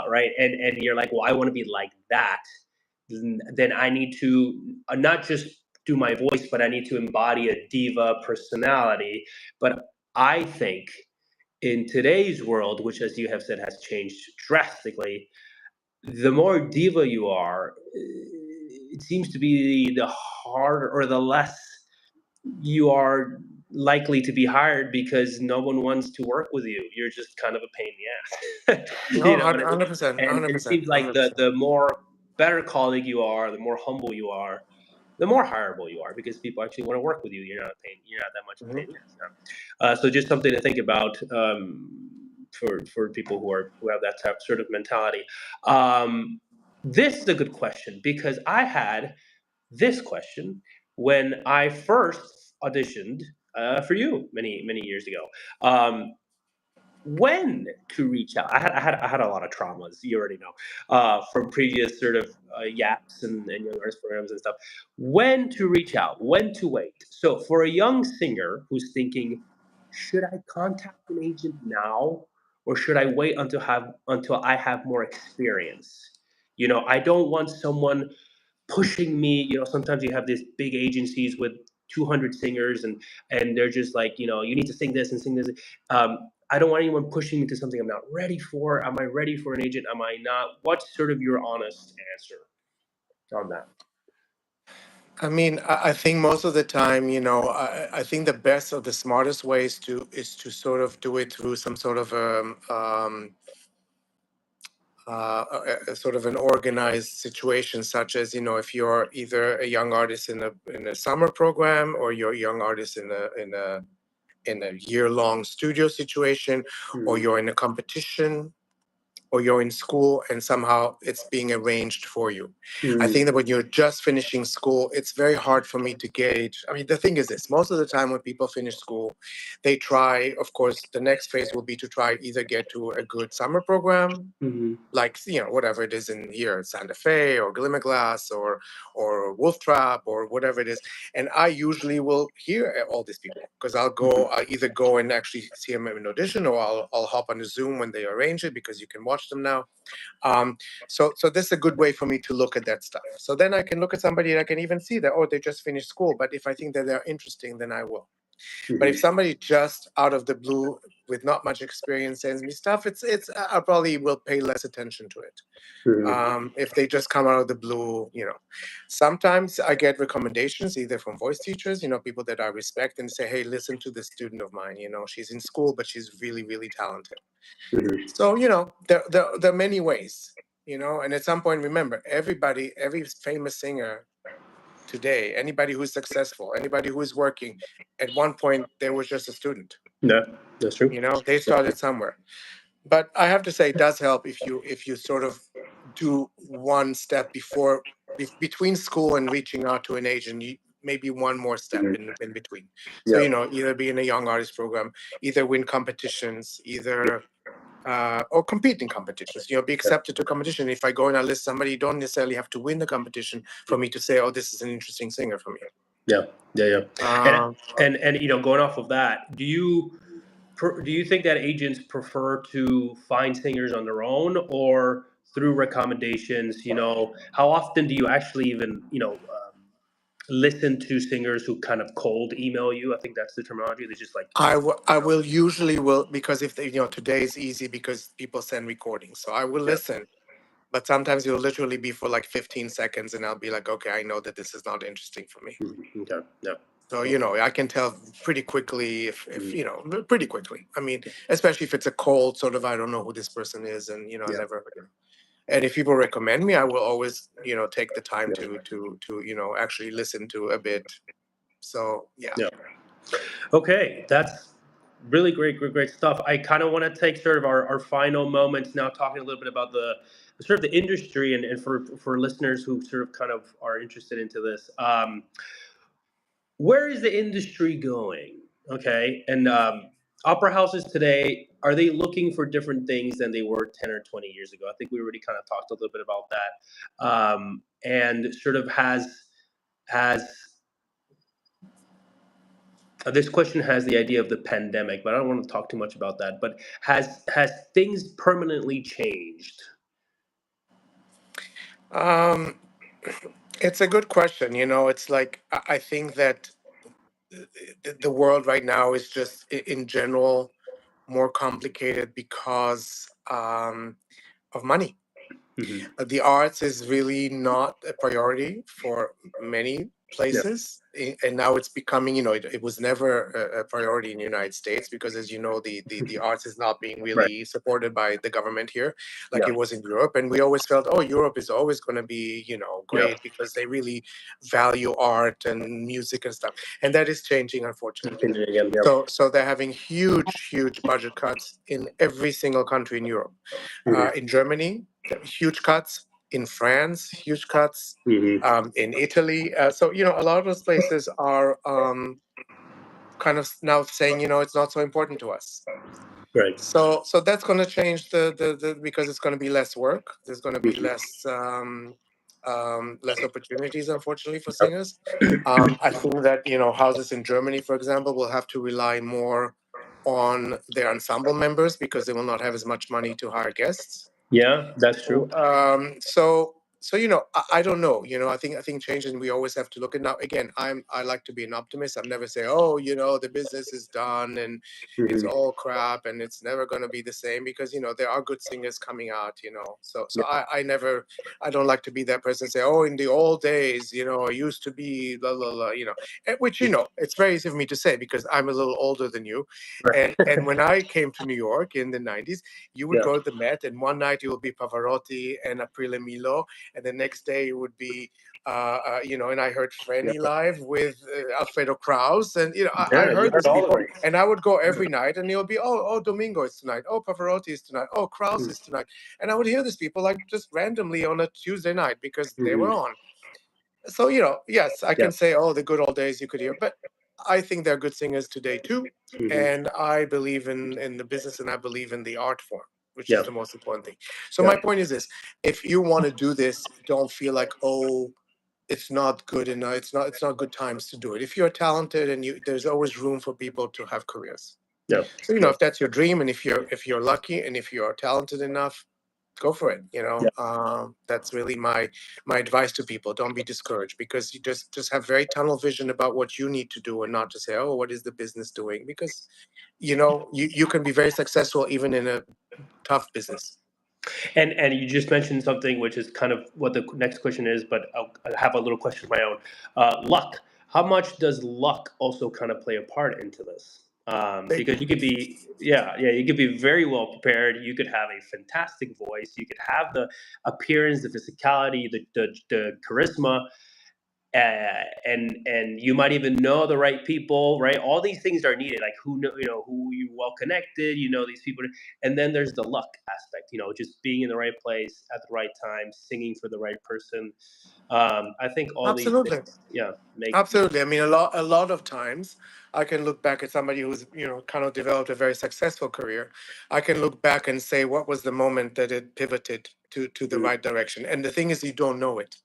right, and you're like, well, I want to be like that. Then I need to not just do my voice, but I need to embody a diva personality. But I think in today's world, which, as you have said, has changed drastically, the more diva you are, it seems to be the harder or the less you are likely to be hired because no one wants to work with you. You're just kind of a pain in the ass. No, You know what I mean? 100%, And it 100%, seems like the 100%. the more better colleague you are, the more humble you are, the more hireable you are because people actually want to work with you. You're not that much of a pain Hmm. in the ass. So just something to think about for people who have that type sort of mentality. Um, this is a good question because I had this question when I first auditioned for you many years ago. Um, when to reach out? I had a lot of traumas. You already know from previous sort of yaps and young artist programs and stuff. When to reach out? When to wait? So for a young singer who's thinking, should I contact an agent now, or should I wait until I have more experience? I don't want someone pushing me. Sometimes you have these big agencies with 200 singers, and they're just like, you need to sing this and sing this. I don't want anyone pushing me to something I'm not ready for. Am I ready for an agent? Am I not? What's sort of your honest answer on that? I mean, I think most of the time, I think the best or the smartest way is to sort of do it through some sort of a sort of an organized situation, such as if you're either a young artist in a summer program, or you're a young artist in a year-long studio situation, or Mm, you're in a competition, or you're in school and somehow it's being arranged for you. I mm, think that when you're just finishing school, it's very hard for me to gauge. I mean, the thing is this: most of the time when people finish school, they try, of course, the next phase will be to try either get to a good summer program, mm, like whatever it is in here, Santa Fe or Glimmerglass or Wolf Trap or whatever it is. And I usually will hear all these people because I'll either go and actually see them in an audition, or I'll hop on a Zoom when they arrange it, because you can watch watch them now. So this is a good way for me to look at that stuff. So then I can look at somebody and I can even see that, oh, they just finished school. But if I think that they're interesting, then I will. But if somebody just out of the blue with not much experience sends me stuff, it's I probably will pay less attention to it. If they just come out of the blue, sometimes I get recommendations either from voice teachers, people that I respect, and say, hey, listen to this student of mine, she's in school, but she's really, really talented. So, there are many ways, and at some point, remember, every famous singer today, anybody who's successful, anybody who is working, at one point, they was just a student. Yeah, that's true. They started somewhere. But I have to say, it does help if you sort of do one step between school and reaching out to an agent. Maybe one more step in between. So either be in a young artist program, either win competitions, either or compete in competitions. Be accepted to competition. If I go and I list somebody, you don't necessarily have to win the competition for me to say, oh, this is an interesting singer for me. Yeah. And going off of that, do you think that agents prefer to find singers on their own or through recommendations? How often do you actually even listen to singers who kind of cold email you? I think that's the terminology. They just like I will usually because if they, today is easy because people send recordings, so I will listen. But sometimes it'll literally be for like 15 seconds, and I'll be like, okay, I know that this is not interesting for me. Okay. Yeah. So, I can tell pretty quickly if pretty quickly. I mean, especially if it's a cold sort of, I don't know who this person is, and I never. And if people recommend me, I will always take the time to actually listen to a bit. So yeah. Okay, that's really great stuff. I kind of want to take sort of our final moments now, talking a little bit about the sort of the industry and for listeners who sort of kind of are interested into this. Where is the industry going? Okay, and opera houses today, are they looking for different things than they were 10 or 20 years ago? I think we already kind of talked a little bit about that, and sort of has this question has the idea of the pandemic, but I don't want to talk too much about that. But has things permanently changed? It's a good question. It's like I think that the world right now is just in general more complicated because of money. The arts is really not a priority for many places, and now it's becoming. It was never a priority in the United States because, as you know, the arts is not being really supported by the government here, like it was in Europe. And we always felt, oh, Europe is always going to be, great because they really value art and music and stuff, and that is changing, unfortunately. So they're having huge budget cuts in every single country in Europe. In Germany, huge cuts. In France, huge cuts. In Italy. So, a lot of those places are kind of now saying, it's not so important to us. Right. So that's going to change the because it's going to be less work. There's going to be less opportunities, unfortunately, for singers. I think that, houses in Germany, for example, will have to rely more on their ensemble members because they will not have as much money to hire guests. Yeah, that's true. So I don't know. I think change, and we always have to look at now. Again, I like to be an optimist. I'm never say, oh, the business is done and it's all crap and it's never going to be the same because there are good singers coming out. So I don't like to be that person say, oh, in the old days, I used to be blah blah blah. Which it's very easy for me to say because I'm a little older than you. And when I came to New York in the 90s, you would go to the Met, and one night it would be Pavarotti and Aprile Milo, and the next day it would be, and I heard Franny live with Alfredo Kraus, and I heard these people, and I would go every night, and it would be, oh, Domingo is tonight, oh, Pavarotti is tonight, oh, Kraus is tonight, and I would hear these people like just randomly on a Tuesday night because they were on. So yes, I can say, oh, the good old days you could hear, but I think there are good singers today too, and I believe in the business, and I believe in the art form, which is the most important thing. So my point is this: if you want to do this, don't feel like, oh, it's not good enough. It's not good times to do it. If you're talented, and there's always room for people to have careers. So if that's your dream, and if you're lucky, and if you're talented enough, go for it. Yeah. That's really my advice to people. Don't be discouraged, because you just have very tunnel vision about what you need to do, and not to say, oh, what is the business doing? Because you can be very successful even in a tough business. And you just mentioned something which is kind of what the next question is, but I have a little question of my own. Luck. How much does luck also kind of play a part into this? Big. Because you could be, yeah, you could be very well prepared. You could have a fantastic voice. You could have the appearance, the physicality, the charisma, and you might even know the right people, right? All these things are needed, like who know, who you well connected, these people, and then there's the luck aspect, just being in the right place at the right time, singing for the right person. I think all these Absolutely. things, yeah, make. Absolutely. I mean, a lot of times I can look back at somebody who's, kind of developed a very successful career. I can look back and say, what was the moment that it pivoted to the Mm, right direction? And the thing is, you don't know it,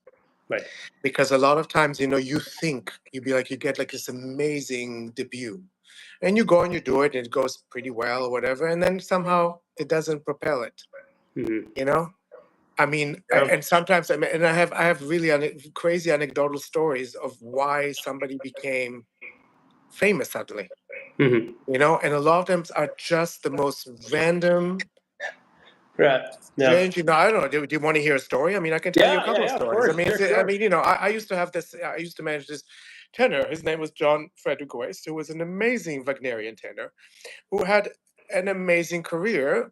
right. because a lot of times, you think you get like this amazing debut, and you go and you do it, and it goes pretty well or whatever, and then somehow it doesn't propel it. Hmm. You know, I mean, Yeah. and sometimes, and I have really crazy anecdotal stories of why somebody became famous suddenly. Hmm. And a lot of them are just the most random, Right. Yeah. strange. I don't know. Do you want to hear a story? I mean, I can tell you a Yeah. Yeah. couple of Yeah. Of stories. I course. mean, Sure. I Sure. mean, I used to have this. I used to manage this tenor. His name was John Frederick West, who was an amazing Wagnerian tenor, who had an amazing career.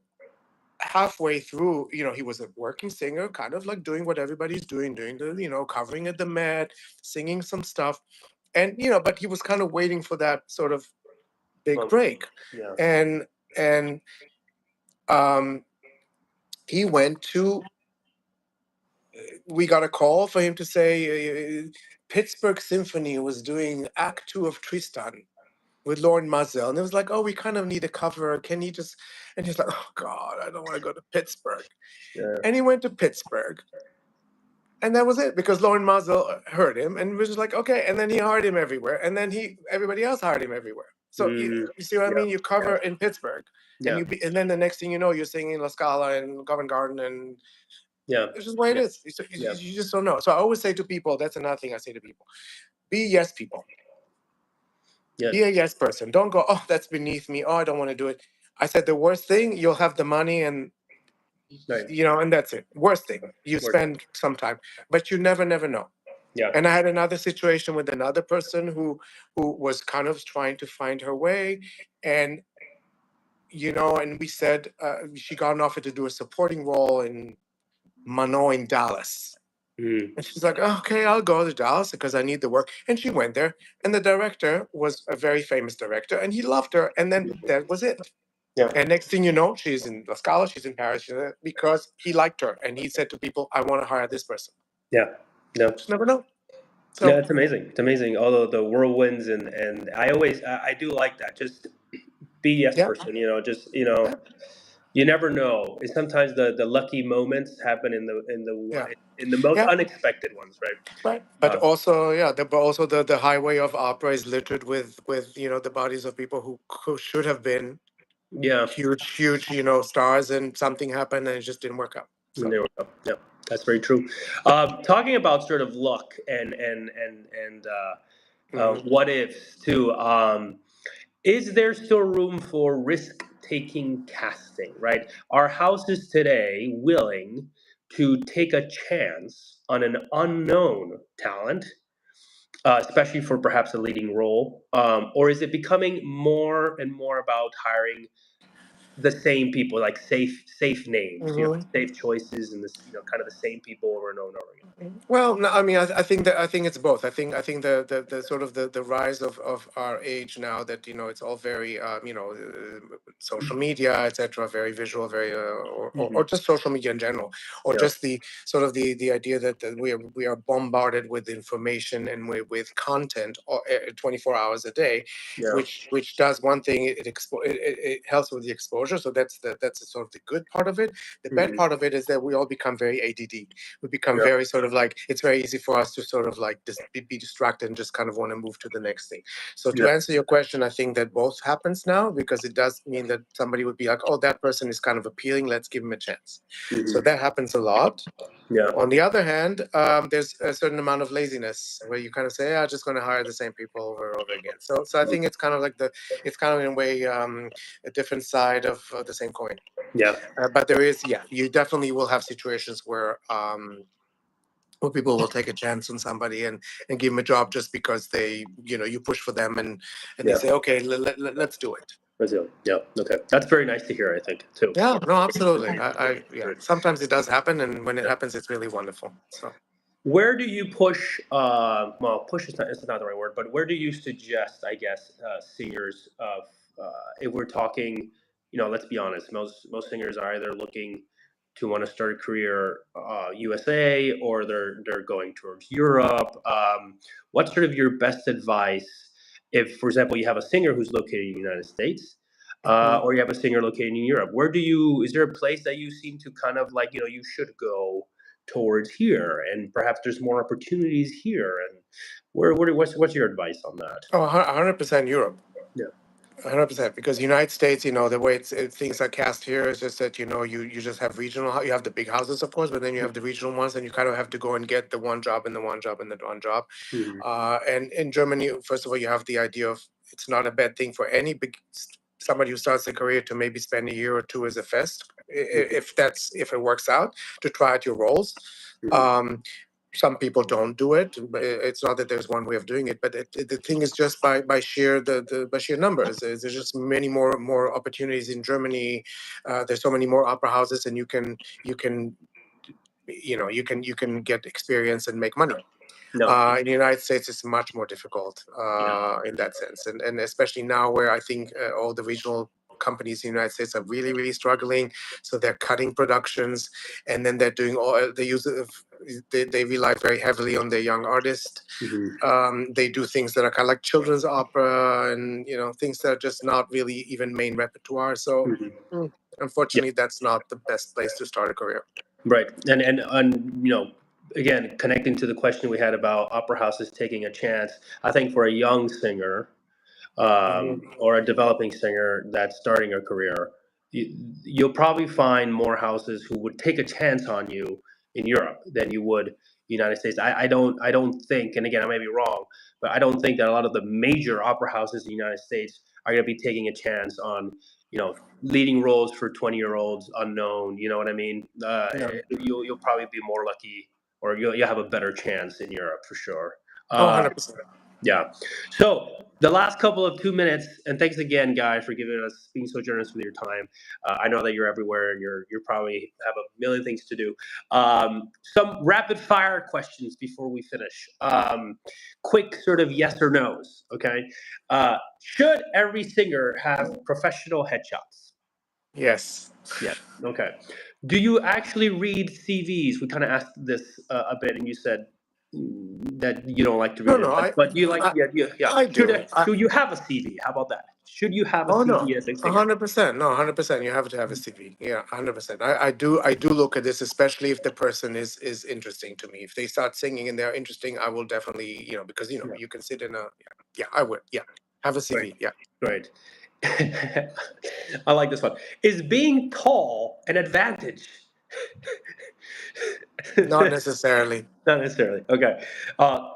Halfway through, he was a working singer, kind of like doing what everybody's doing the, covering at the Met, singing some stuff, and but he was kind of waiting for that sort of big Well, break, yeah. and and um, he went to. We got a call for him to say Pittsburgh Symphony was doing Act Two of Tristan with Lauren Mazel, and it was like, oh, we kind of need a cover. Can he just? And he's like, oh God, I don't want to go to Pittsburgh. Yeah. And he went to Pittsburgh. And that was it, because Lauren Mazel heard him and was just like, okay. And then he hired him everywhere. And then everybody else hired him everywhere. So Mm, you see what I yeah. mean? You Yeah. cover in Pittsburgh, and Yeah. and then the next thing you know, you're singing La Scala and Covent Garden, and Yeah. it's just the way it Yeah. is. Yeah. You just don't know. So I always say to people, that's another thing I say to people: be yes people. Yeah. Be a yes person. Don't go, oh, that's beneath me. Oh, I don't want to do it. I said the worst thing, you'll have the money, and Right. and that's it. Worst thing, you Work. spend some time, but you never know. Yeah. And I had another situation with another person who was kind of trying to find her way, and and we said she got an offer to do a supporting role in Manon in Dallas. Mm. And she's like, "Oh, okay, I'll go to Dallas because I need the work." And she went there, and the director was a very famous director, and he loved her. And then that was it. Yeah. And next thing you know, she's in La Scala, she's in Paris, because he liked her, and he said to people, "I want to hire this person." Yeah. No. Just never know. No, So it's amazing. It's amazing. Although the whirlwinds and I do like that. Just be yes yeah, person. Just yeah, you never know. And sometimes the lucky moments happen yeah, in the most yeah. unexpected ones, right? Right, but Uh, also, yeah, but also the highway of opera is littered with the bodies of people who should have been yeah. huge stars, and something happened and it just didn't work out. And So there we go. Yeah, that's very true. Talking about sort of luck and mhm. what ifs too. Is there still room for risk taking casting, right? Are houses today willing to take a chance on an unknown talent, especially for perhaps a leading role? Or is it becoming more and more about hiring the same people, like safe names, Mhm. safe choices, and this, kind of the same people over and over and over again? Well, no, I mean, I think it's both. I think the sort of the rise of our age now, that it's all very social media, etc., very visual, very or Hmm. just social media in general, or Yeah, just the sort of the idea that we are bombarded with information and with content 24 hours a day, yeah, which does one thing: it helps with the exposure. exposure. So that's sort of the good part of it. The bad part of it is that we all become very ADD. We become very sort of like, it's very easy for us to sort of like be distracted and just kind of want to move to the next thing. So to answer your question, I think that both happens now, because it does mean that somebody would be like, oh, that person is kind of appealing, let's give him a chance. So that happens a lot. Yeah. On the other hand, there's a certain amount of laziness where you kind of say, I'm just going to hire the same people over and over again. So I think it's kind of like it's kind of in a way a different side of the same coin. Yeah. But there is, you definitely will have situations where people will take a chance on somebody and give them a job just because you push for them and they say, okay, let's do it. Brazil. Yeah. Okay. That's very nice to hear, I think, too. Yeah, no, absolutely. Sometimes it does happen, and when it happens, it's really wonderful. So where do you push? Well, push is not the right word, but where do you suggest, I guess, singers of if we're talking, let's be honest, most singers are either looking to want to start a career USA, or they're going towards Europe. What's sort of your best advice if, for example, you have a singer who's located in the United States, or you have a singer located in Europe? Is there a place that you seem to kind of like, you should go towards here, and perhaps there's more opportunities here? And what's your advice on that? 100% Europe. Yeah. 100%, because United States, the way things are cast here is just that you just have regional. You have the big houses, of course, but then you have the regional ones, and you kind of have to go and get the one job and the one job and the one job. And in Germany, first of all, you have the idea of, it's not a bad thing for any somebody who starts a career to maybe spend a year or two as a fest, if it works out, to try out your roles. Some people don't do it. It's not that there's one way of doing it, but the thing is just by sheer by sheer numbers. There's just many more opportunities in Germany. There's so many more opera houses, and you can get experience and make money. In the United States, it's much more difficult in that sense, and especially now, where I think all the regional companies in the United States are really, really struggling. So they're cutting productions, and then they're doing they rely very heavily on their young artists. They do things that are kind of like children's opera, and things that are just not really even main repertoire. So unfortunately, that's not the best place to start a career. Right. And again, connecting to the question we had about opera houses taking a chance, I think for a young singer, or a developing singer that's starting a career, you'll probably find more houses who would take a chance on you in Europe than you would United States. I don't think, and again, I may be wrong, but I don't think that a lot of the major opera houses in the United States are going to be taking a chance on leading roles for 20-year-olds unknown. You know what I mean? You'll probably be more lucky, or you'll have a better chance in Europe for sure. 100%. Yeah. So the last couple of 2 minutes, and thanks again, guys, for being so generous with your time. I know that you're everywhere, and you're probably have a million things to do. Some rapid fire questions before we finish. Quick sort of yes or no's. Okay. Should every singer have professional headshots? Yes. Yeah. Okay. Do you actually read CVs? We kind of asked this a bit, and you said that you don't like to read it, but you like, yeah. I do. Should you have a CV? How about that? Should you have a Oh CV no, as a singer? 100%. No, 100%. You have to have a CV. Yeah, 100%. I do look at this, especially if the person is interesting to me. If they start singing and they're interesting, I will definitely, because you can sit in a I would have a CV. Right. Yeah. Right. I like this one. Is being tall an advantage? Not necessarily. Not necessarily. Okay.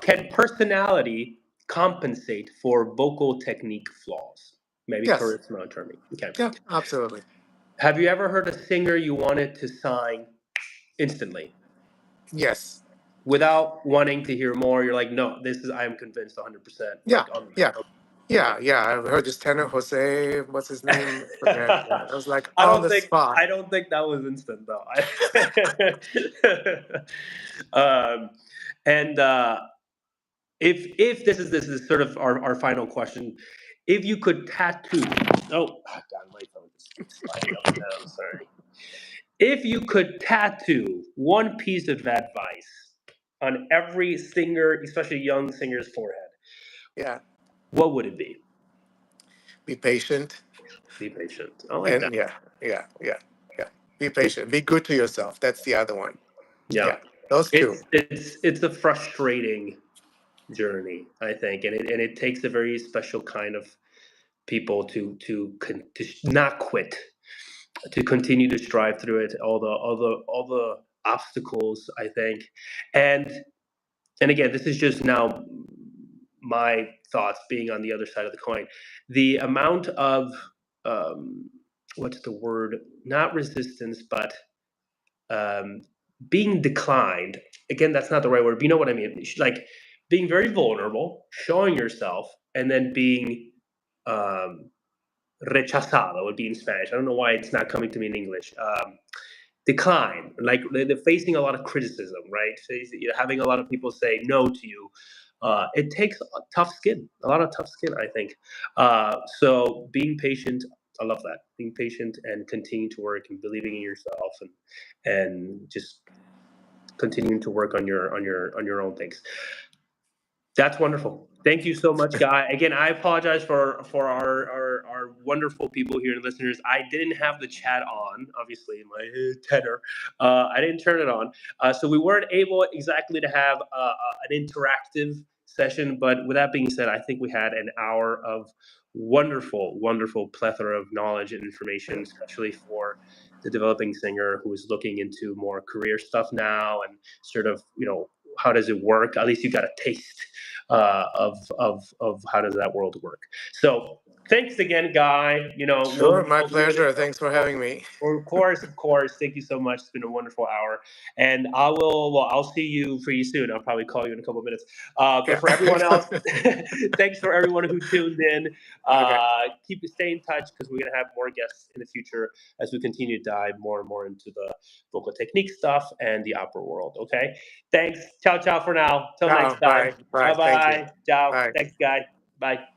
Can personality compensate for vocal technique flaws? Maybe Yes. charisma terming. Okay. Yeah, absolutely. Have you ever heard a singer you wanted to sign instantly Yes. without wanting to hear more? You're like, no, I'm convinced 100%. Yeah. I've heard this tenor, Jose, what's his name? Forget. Yeah. I was like on the spot. I don't think that was instant though. And if this is sort of our final question, if you could tattoo, God, my phone is sliding up and down. Sorry. If you could tattoo one piece of advice on every singer, especially young singer's forehead, Yeah. what would it be? Be patient. Be patient. I like that. And yeah. Be patient. Be good to yourself. That's the other one. Yeah. Yeah. Those two. It's a frustrating journey, I think, and it takes a very special kind of people to not quit, to continue to strive through it, all the obstacles, I think. And again, this is just now my thoughts being on the other side of the coin. The amount of what's the word? Not resistance, but um, being declined. Again, that's not the right word, but you know what I mean. Like being very vulnerable, showing yourself, and then being um, rechazado would be in Spanish. I don't know why it's not coming to me in English. Decline, like they're facing a lot of criticism, right? So you're having a lot of people say no to you. It takes a tough skin, a lot of tough skin, I think. So being patient, I love that. Being patient and continuing to work and believing in yourself and just continuing to work on your own things. That's wonderful. Thank you so much, Guy. Again, I apologize for our wonderful people here and listeners. I didn't have the chat on, obviously, my tenor. I didn't turn it on, so we weren't able exactly to have an interactive session. But with that being said, I think we had an hour of wonderful, wonderful plethora of knowledge and information, especially for the developing singer who is looking into more career stuff now and sort of, how does it work? At least you got a taste of how does that world work. So thanks again, Guy. Sure, my pleasure. Thanks for having me. Of course, of course. Thank you so much. It's been a wonderful hour, and I'll see you pretty soon. I'll probably call you in a couple of minutes. But for everyone else, thanks for everyone who tuned in. Okay. Stay in touch because we're gonna have more guests in the future as we continue to dive more and more into the vocal technique stuff and the opera world. Okay. Thanks. Ciao, ciao for now. Till Ciao. next time. Bye. Bye Thank you. bye. Ciao. Bye. Thanks, Guy. Bye.